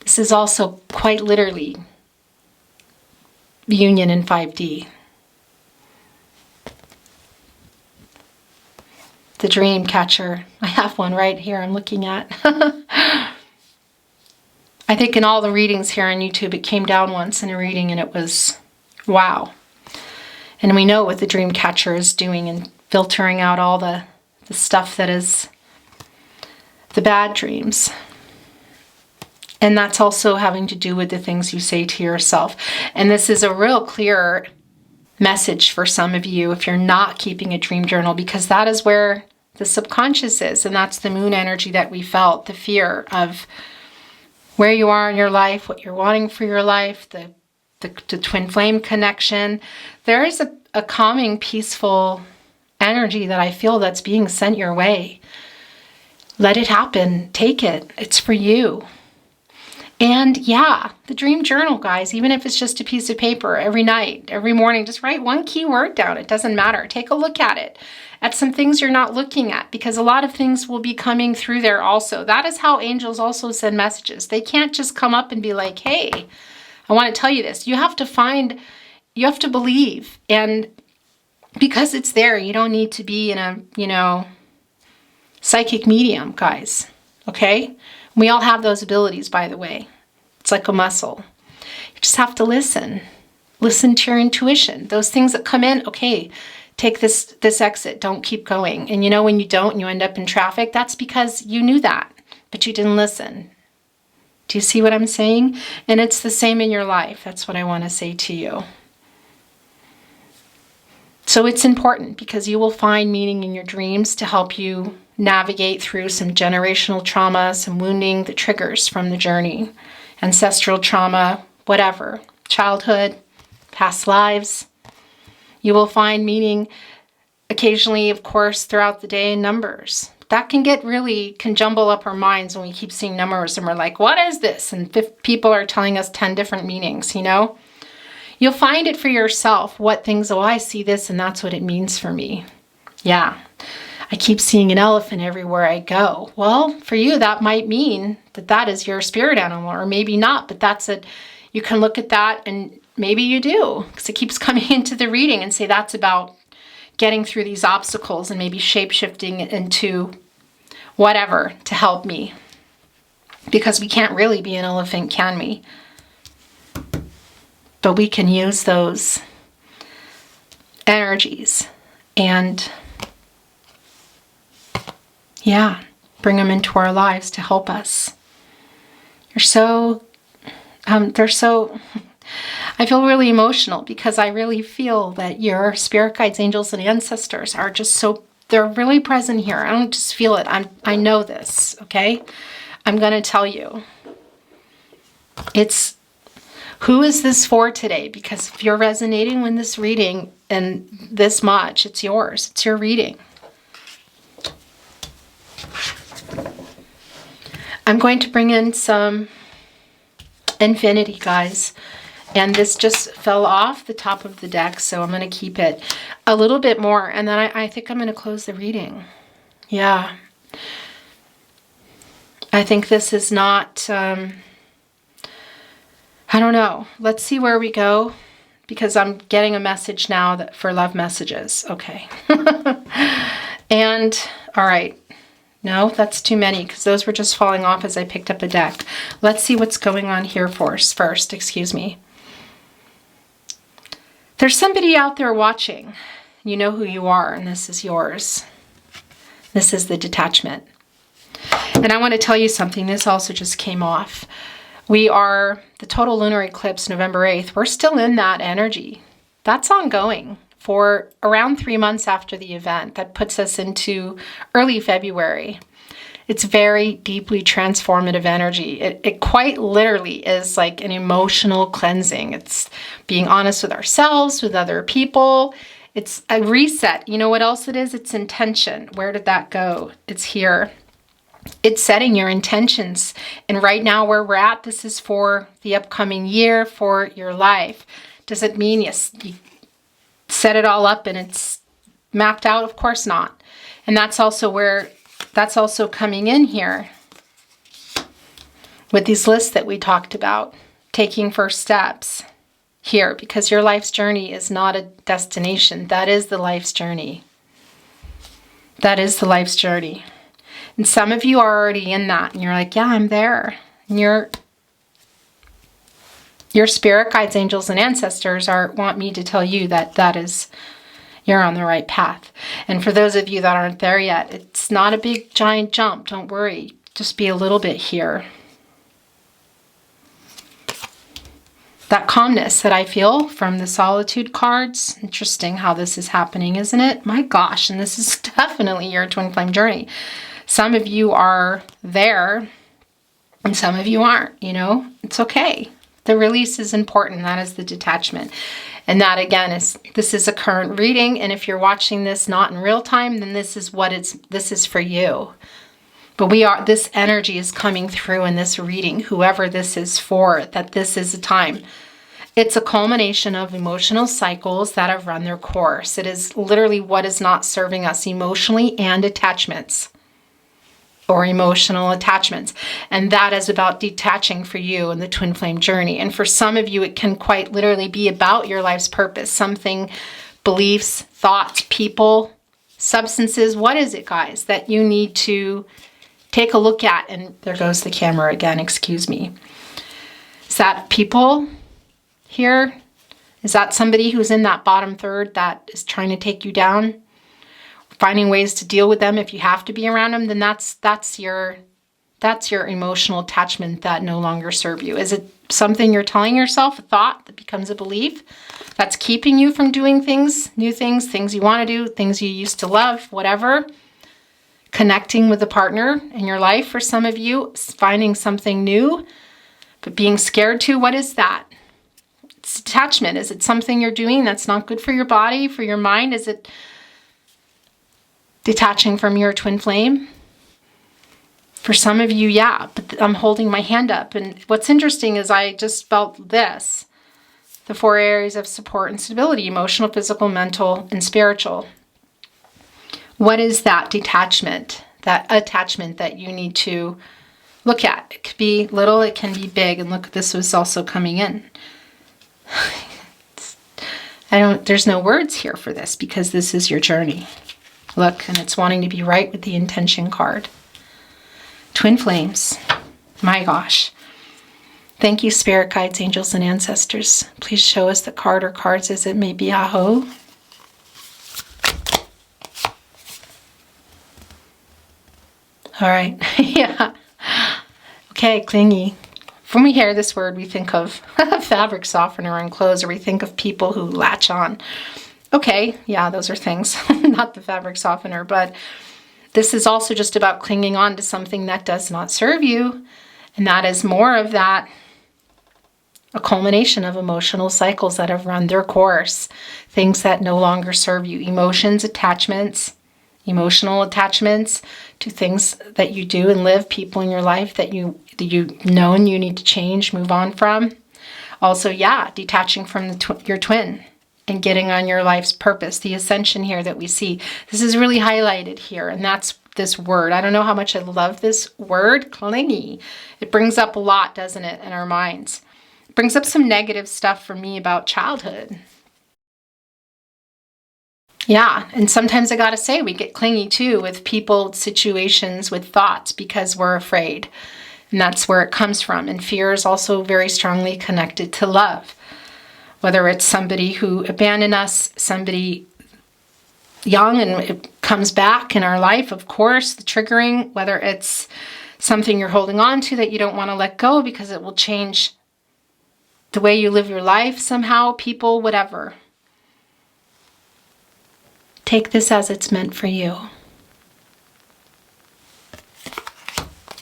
This is also quite literally union in 5D. The dream catcher. I have one right here I'm looking at. I think in all the readings here on YouTube, it came down once in a reading and it was, wow. And we know what the dream catcher is doing and filtering out all the stuff that is the bad dreams. And that's also having to do with the things you say to yourself. And this is a real clear message for some of you if you're not keeping a dream journal, because that is where the subconscious is. And that's the moon energy that we felt, the fear of where you are in your life, what you're wanting for your life, the twin flame connection. There is a calming, peaceful energy that I feel that's being sent your way. Let it happen. Take it. It's for you. And yeah, the dream journal, guys, even if it's just a piece of paper every night, every morning, just write one key word down. It doesn't matter. Take a look at it, at some things you're not looking at, because a lot of things will be coming through there also. That is how angels also send messages. They can't just come up and be like, hey, I want to tell you this. You have to believe. And because it's there, you don't need to be in a, psychic medium, guys. Okay? We all have those abilities, by the way. It's like a muscle. You just have to listen. Listen to your intuition. Those things that come in, okay, take this exit. Don't keep going. And when you don't and you end up in traffic, that's because you knew that, but you didn't listen. Do you see what I'm saying? And it's the same in your life. That's what I want to say to you. So it's important because you will find meaning in your dreams to help you navigate through some generational trauma, some wounding, the triggers from the journey, ancestral trauma, whatever, childhood, past lives. You will find meaning occasionally, of course, throughout the day in numbers. That can jumble up our minds when we keep seeing numbers and we're like, what is this? And people are telling us 10 different meanings, You'll find it for yourself, what things, I see this and that's what it means for me. Yeah. I keep seeing an elephant everywhere I go. Well, for you, that might mean that that is your spirit animal, or maybe not, but that's it. You can look at that and maybe you do, because it keeps coming into the reading and say that's about getting through these obstacles and maybe shape-shifting into whatever to help me. Because we can't really be an elephant, can we? But we can use those energies and, yeah, bring them into our lives to help us. They're so, I feel really emotional because I really feel that your spirit guides, angels, and ancestors are just so, they're really present here. I don't just feel it. I know this, okay? I'm going to tell you. Who is this for today? Because if you're resonating with this reading and this much, it's yours. It's your reading. I'm going to bring in some infinity, guys. And this just fell off the top of the deck, so I'm going to keep it a little bit more. And then I think I'm going to close the reading. Yeah. I think this is not... I don't know. Let's see where we go, because I'm getting a message now that for love messages. Okay. And, all right. No, that's too many, because those were just falling off as I picked up a deck. Let's see what's going on here for us first. Excuse me. There's somebody out there watching. You know who you are, and this is yours. This is the detachment. And I want to tell you something. This also just came off. We are the total lunar eclipse, November 8th. We're still in that energy. That's ongoing for around 3 months after the event. That puts us into early February. It's very deeply transformative energy. It quite literally is like an emotional cleansing. It's being honest with ourselves, with other people. It's a reset. You know what else it is? It's intention. Where did that go? It's here. It's setting your intentions. And right now where we're at, this is for the upcoming year, for your life. Does it mean you set it all up and it's mapped out? Of course not. And that's also coming in here with these lists that we talked about, taking first steps here, because your life's journey is not a destination. That is the life's journey. That is the life's journey. And some of you are already in that, and you're like, yeah, I'm there. And your spirit guides, angels, and ancestors want me to tell you that you're on the right path. And for those of you that aren't there yet, it's not a big giant jump. Don't worry. Just be a little bit here. That calmness that I feel from the solitude cards. Interesting how this is happening, isn't it? My gosh, and this is definitely your twin flame journey. Some of you are there and some of you aren't, you know, it's okay. The release is important. That is the detachment. And that again this is a current reading. And if you're watching this not in real time, then this is for you. But this energy is coming through in this reading, whoever this is for, that this is a time. It's a culmination of emotional cycles that have run their course. It is literally what is not serving us emotionally and attachments. Or emotional attachments. And that is about detaching for you in the twin flame journey. And for some of you, it can quite literally be about your life's purpose. Something, beliefs, thoughts, people, substances. What is it, guys, that you need to take a look at? And there goes the camera again, excuse me. Is that people here? Is that somebody who's in that bottom third that is trying to take you down? Finding ways to deal with them if you have to be around them, then that's your emotional attachment that no longer serve you. Is it something you're telling yourself, a thought that becomes a belief that's keeping you from doing things, new things, things you want to do, things you used to love, whatever? Connecting with a partner in your life for some of you, finding something new, but being scared to, what is that? It's attachment. Is it something you're doing that's not good for your body, for your mind? Is it detaching from your twin flame? For some of you, yeah, but I'm holding my hand up. And what's interesting is I just felt this, the 4 areas of support and stability, emotional, physical, mental, and spiritual. What is that detachment, that attachment that you need to look at? It could be little, it can be big. And look, this was also coming in. There's no words here for this because this is your journey. Look, and it's wanting to be right with the intention card. Twin flames. My gosh. Thank you, spirit guides, angels, and ancestors. Please show us the card or cards as it may be. Aho. All right. Yeah. Okay, clingy. When we hear this word, we think of fabric softener on clothes, or we think of people who latch on. Okay, yeah, those are things, not the fabric softener, but this is also just about clinging on to something that does not serve you, and that is more of that, a culmination of emotional cycles that have run their course, things that no longer serve you, emotions, attachments, emotional attachments to things that you do and live, people in your life that you know and you need to change, move on from. Also, yeah, detaching from your twin and getting on your life's purpose, the ascension here that we see. This is really highlighted here, and that's this word. I don't know how much I love this word, clingy. It brings up a lot, doesn't it, in our minds. It brings up some negative stuff for me about childhood. Yeah, and sometimes I gotta say, we get clingy too with people, situations, with thoughts because we're afraid. And that's where it comes from. And fear is also very strongly connected to love. Whether it's somebody who abandoned us, somebody young and it comes back in our life, of course, the triggering, whether it's something you're holding on to that you don't want to let go because it will change the way you live your life somehow, people, whatever. Take this as it's meant for you.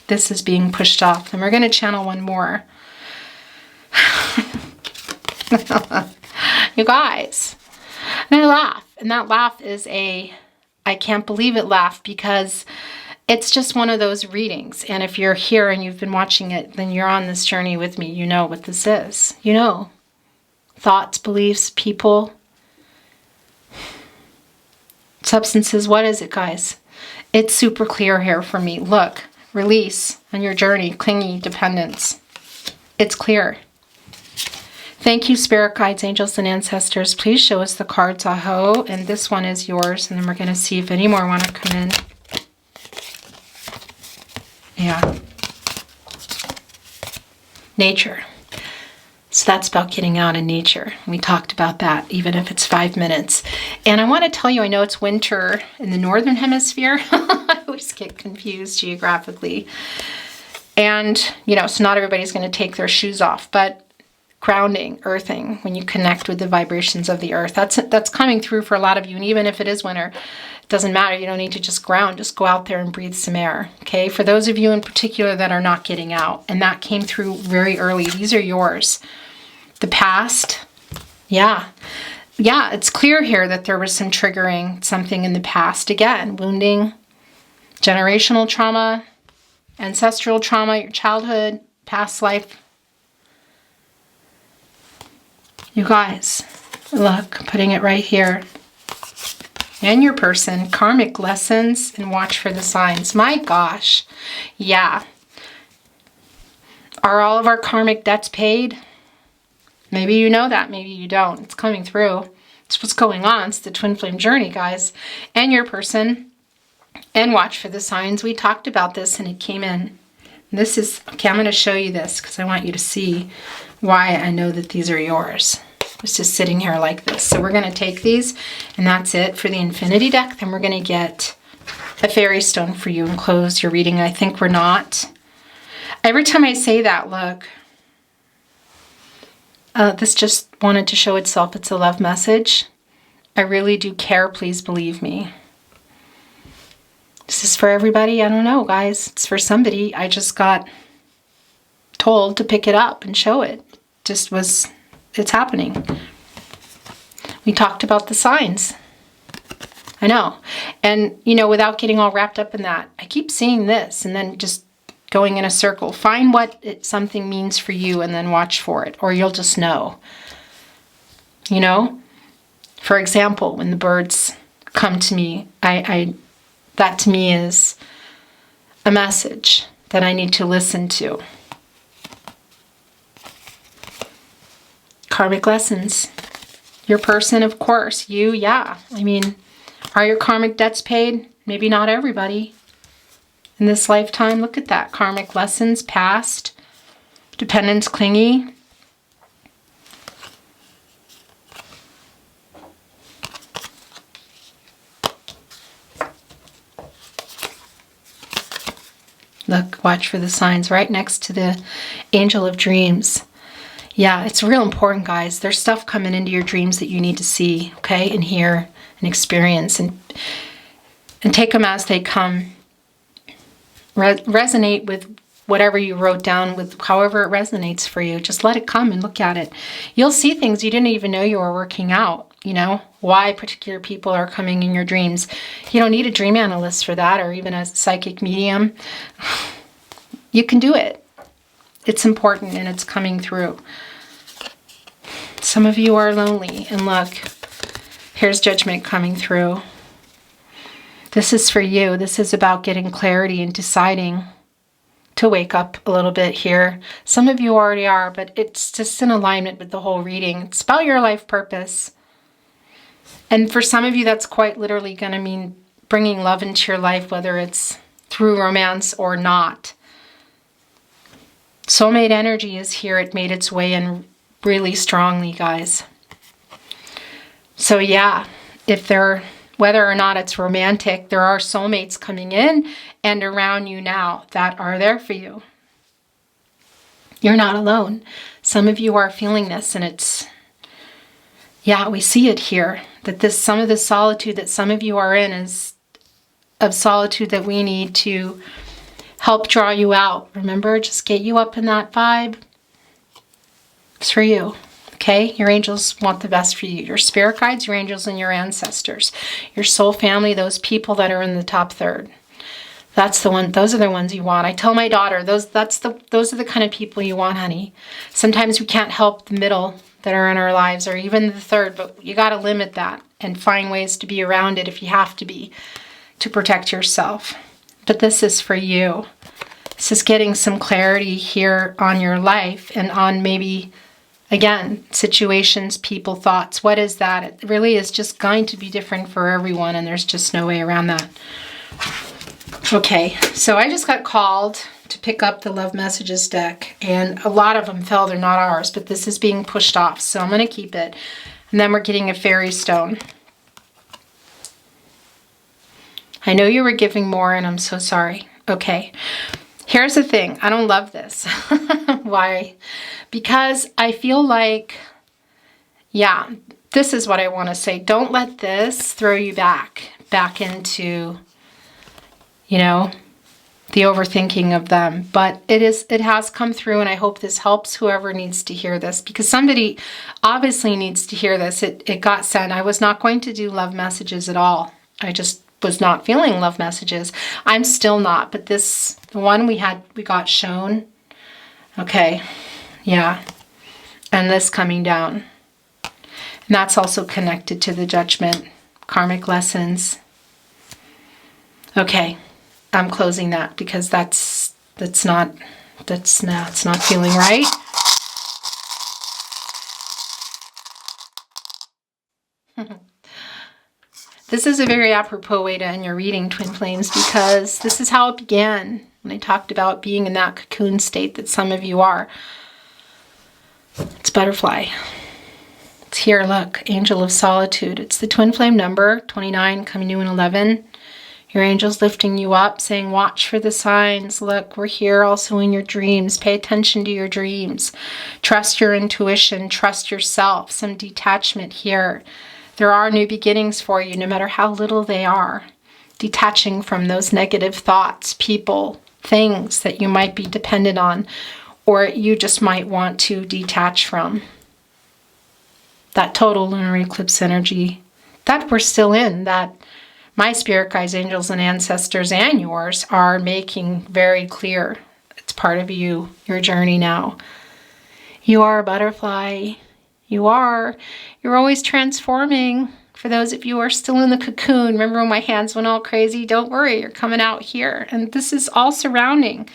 This is being pushed off. And we're going to channel one more. You guys. And I laugh. And that laugh is I can't believe it laugh, because it's just one of those readings. And if you're here and you've been watching it, then you're on this journey with me. You know what this is. You know. Thoughts, beliefs, people. Substances. What is it, guys? It's super clear here for me. Look. Release on your journey. Clingy dependence. It's clear. Thank you, spirit guides, angels, and ancestors. Please show us the cards. Aho. And this one is yours. And then we're going to see if any more want to come in. Yeah. Nature. So that's about getting out in nature. We talked about that, even if it's 5 minutes. And I want to tell you, I know it's winter in the northern hemisphere. I always get confused geographically. And, so not everybody's going to take their shoes off, but grounding, earthing, when you connect with the vibrations of the earth, that's coming through for a lot of you. And even if it is winter, it doesn't matter. You don't need to just ground. Just go out there and breathe some air. Okay. For those of you in particular that are not getting out, and that came through very early, these are yours. The past. Yeah. Yeah. It's clear here that there was some triggering, something in the past. Again, wounding, generational trauma, ancestral trauma, your childhood, past life. You guys, look, putting it right here. And your person, karmic lessons, and watch for the signs. My gosh. Yeah. Are all of our karmic debts paid? Maybe you know that, maybe you don't. It's coming through. It's what's going on. It's the twin flame journey, guys. And your person. And watch for the signs. We talked about this and it came in. This is, okay, I'm going to show you this because I want you to see why I know that these are yours. It's just sitting here like this. So we're going to take these, and that's it for the infinity deck. Then we're going to get a fairy stone for you and close your reading. I think we're not. Every time I say that, look, this just wanted to show itself. It's a love message. I really do care. Please believe me. This is for everybody. I don't know, guys. It's for somebody. I just got told to pick it up and show it. It's happening. We talked about the signs. I know. And, without getting all wrapped up in that, I keep seeing this and then just going in a circle. Find what something means for you and then watch for it, or you'll just know. For example, when the birds come to me, I That to me is a message that I need to listen to. Karmic lessons. Your person, of course. You, yeah. I mean, are your karmic debts paid? Maybe not everybody. In this lifetime, look at that. Karmic lessons, past, dependence, clingy. Look, watch for the signs right next to the Angel of Dreams. Yeah, it's real important, guys. There's stuff coming into your dreams that you need to see, okay, and hear and experience, and take them as they come. Resonate with whatever you wrote down, with however it resonates for you. Just let it come and look at it. You'll see things you didn't even know you were working out, you know, why particular people are coming in your dreams. You don't need a dream analyst for that, or even a psychic medium. You can do it. It's important, and it's coming through. Some of you are lonely, and look, here's judgment coming through. This is for you. This is about getting clarity and deciding to wake up a little bit here. Some of you already are, but it's just in alignment with the whole reading. It's about your life purpose. And for some of you, that's quite literally going to mean bringing love into your life, whether it's through romance or not. Soulmate energy is here. It made its way in really strongly, guys. So yeah, whether or not it's romantic, there are soulmates coming in and around you now that are there for you. You're not alone. Some of you are feeling this, and it's, yeah, we see it here, that some of the solitude that some of you are in is of solitude that we need to help draw you out. Remember, just get you up in that vibe. It's for you. Okay, your angels want the best for you. Your spirit guides, your angels, and your ancestors. Your soul family, those people that are in the top third. That's the one. Those are the ones you want. I tell my daughter, those are the kind of people you want, honey. Sometimes we can't help the middle that are in our lives, or even the third, but you got to limit that and find ways to be around it if you have to be, to protect yourself. But this is for you. This is getting some clarity here on your life, and on maybe, again, situations, people, thoughts. What is that? It really is just going to be different for everyone, and there's just no way around that. Okay, so I just got called to pick up the Love Messages deck, and a lot of them fell. They're not ours, but this is being pushed off, so I'm going to keep it. And then we're getting a fairy stone. I know you were giving more, and I'm so sorry. Okay, here's the thing. I don't love this. Why? Because I feel like, yeah, this is what I want to say. Don't let this throw you back into, you know, the overthinking of them. But it has come through, and I hope this helps whoever needs to hear this, because somebody obviously needs to hear this. It got sent. I was not going to do love messages at all. I just was not feeling love messages. I'm still not, but the one we got shown. Okay. Yeah. And this coming down. And that's also connected to the judgment, karmic lessons. Okay. I'm closing that because that's not feeling right. This is a very apropos way to end your reading, Twin Flames, because this is how it began when I talked about being in that cocoon state that some of you are. It's butterfly. It's here, look, Angel of Solitude. It's the twin flame number, 29, coming to an 11. Your angel's lifting you up, saying, watch for the signs. Look, we're here also in your dreams. Pay attention to your dreams. Trust your intuition. Trust yourself. Some detachment here. There are new beginnings for you, no matter how little they are. Detaching from those negative thoughts, people, things that you might be dependent on, or you just might want to detach from. That total lunar eclipse energy that we're still in, that my spirit guides, angels, and ancestors, and yours are making very clear. It's part of you, your journey now. You are a butterfly. You're always transforming. For those of you who are still in the cocoon, remember when my hands went all crazy? Don't worry, you're coming out here. And this is all surrounding.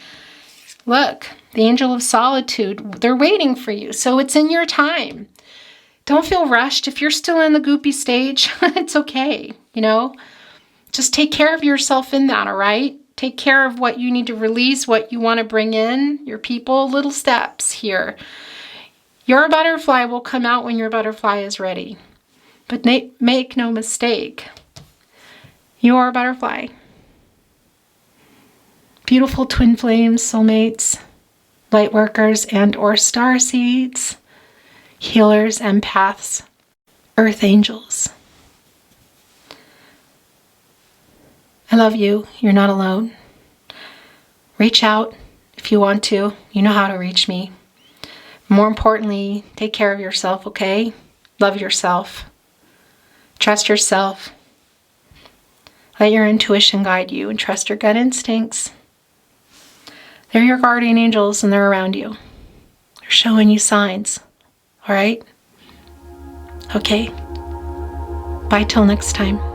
Look, the angel of solitude, they're waiting for you. So it's in your time. Don't feel rushed. If you're still in the goopy stage, it's okay, you know? Just take care of yourself in that, all right? Take care of what you need to release, what you want to bring in, your people, little steps here. Your butterfly will come out when your butterfly is ready. But make no mistake, you are a butterfly. Beautiful twin flames, soulmates, light workers and or star seeds, healers, empaths, earth angels. I love you. You're not alone. Reach out if you want to. You know how to reach me. More importantly, take care of yourself, okay? Love yourself. Trust yourself. Let your intuition guide you and trust your gut instincts. They're your guardian angels and they're around you. They're showing you signs. All right? Okay. Bye till next time.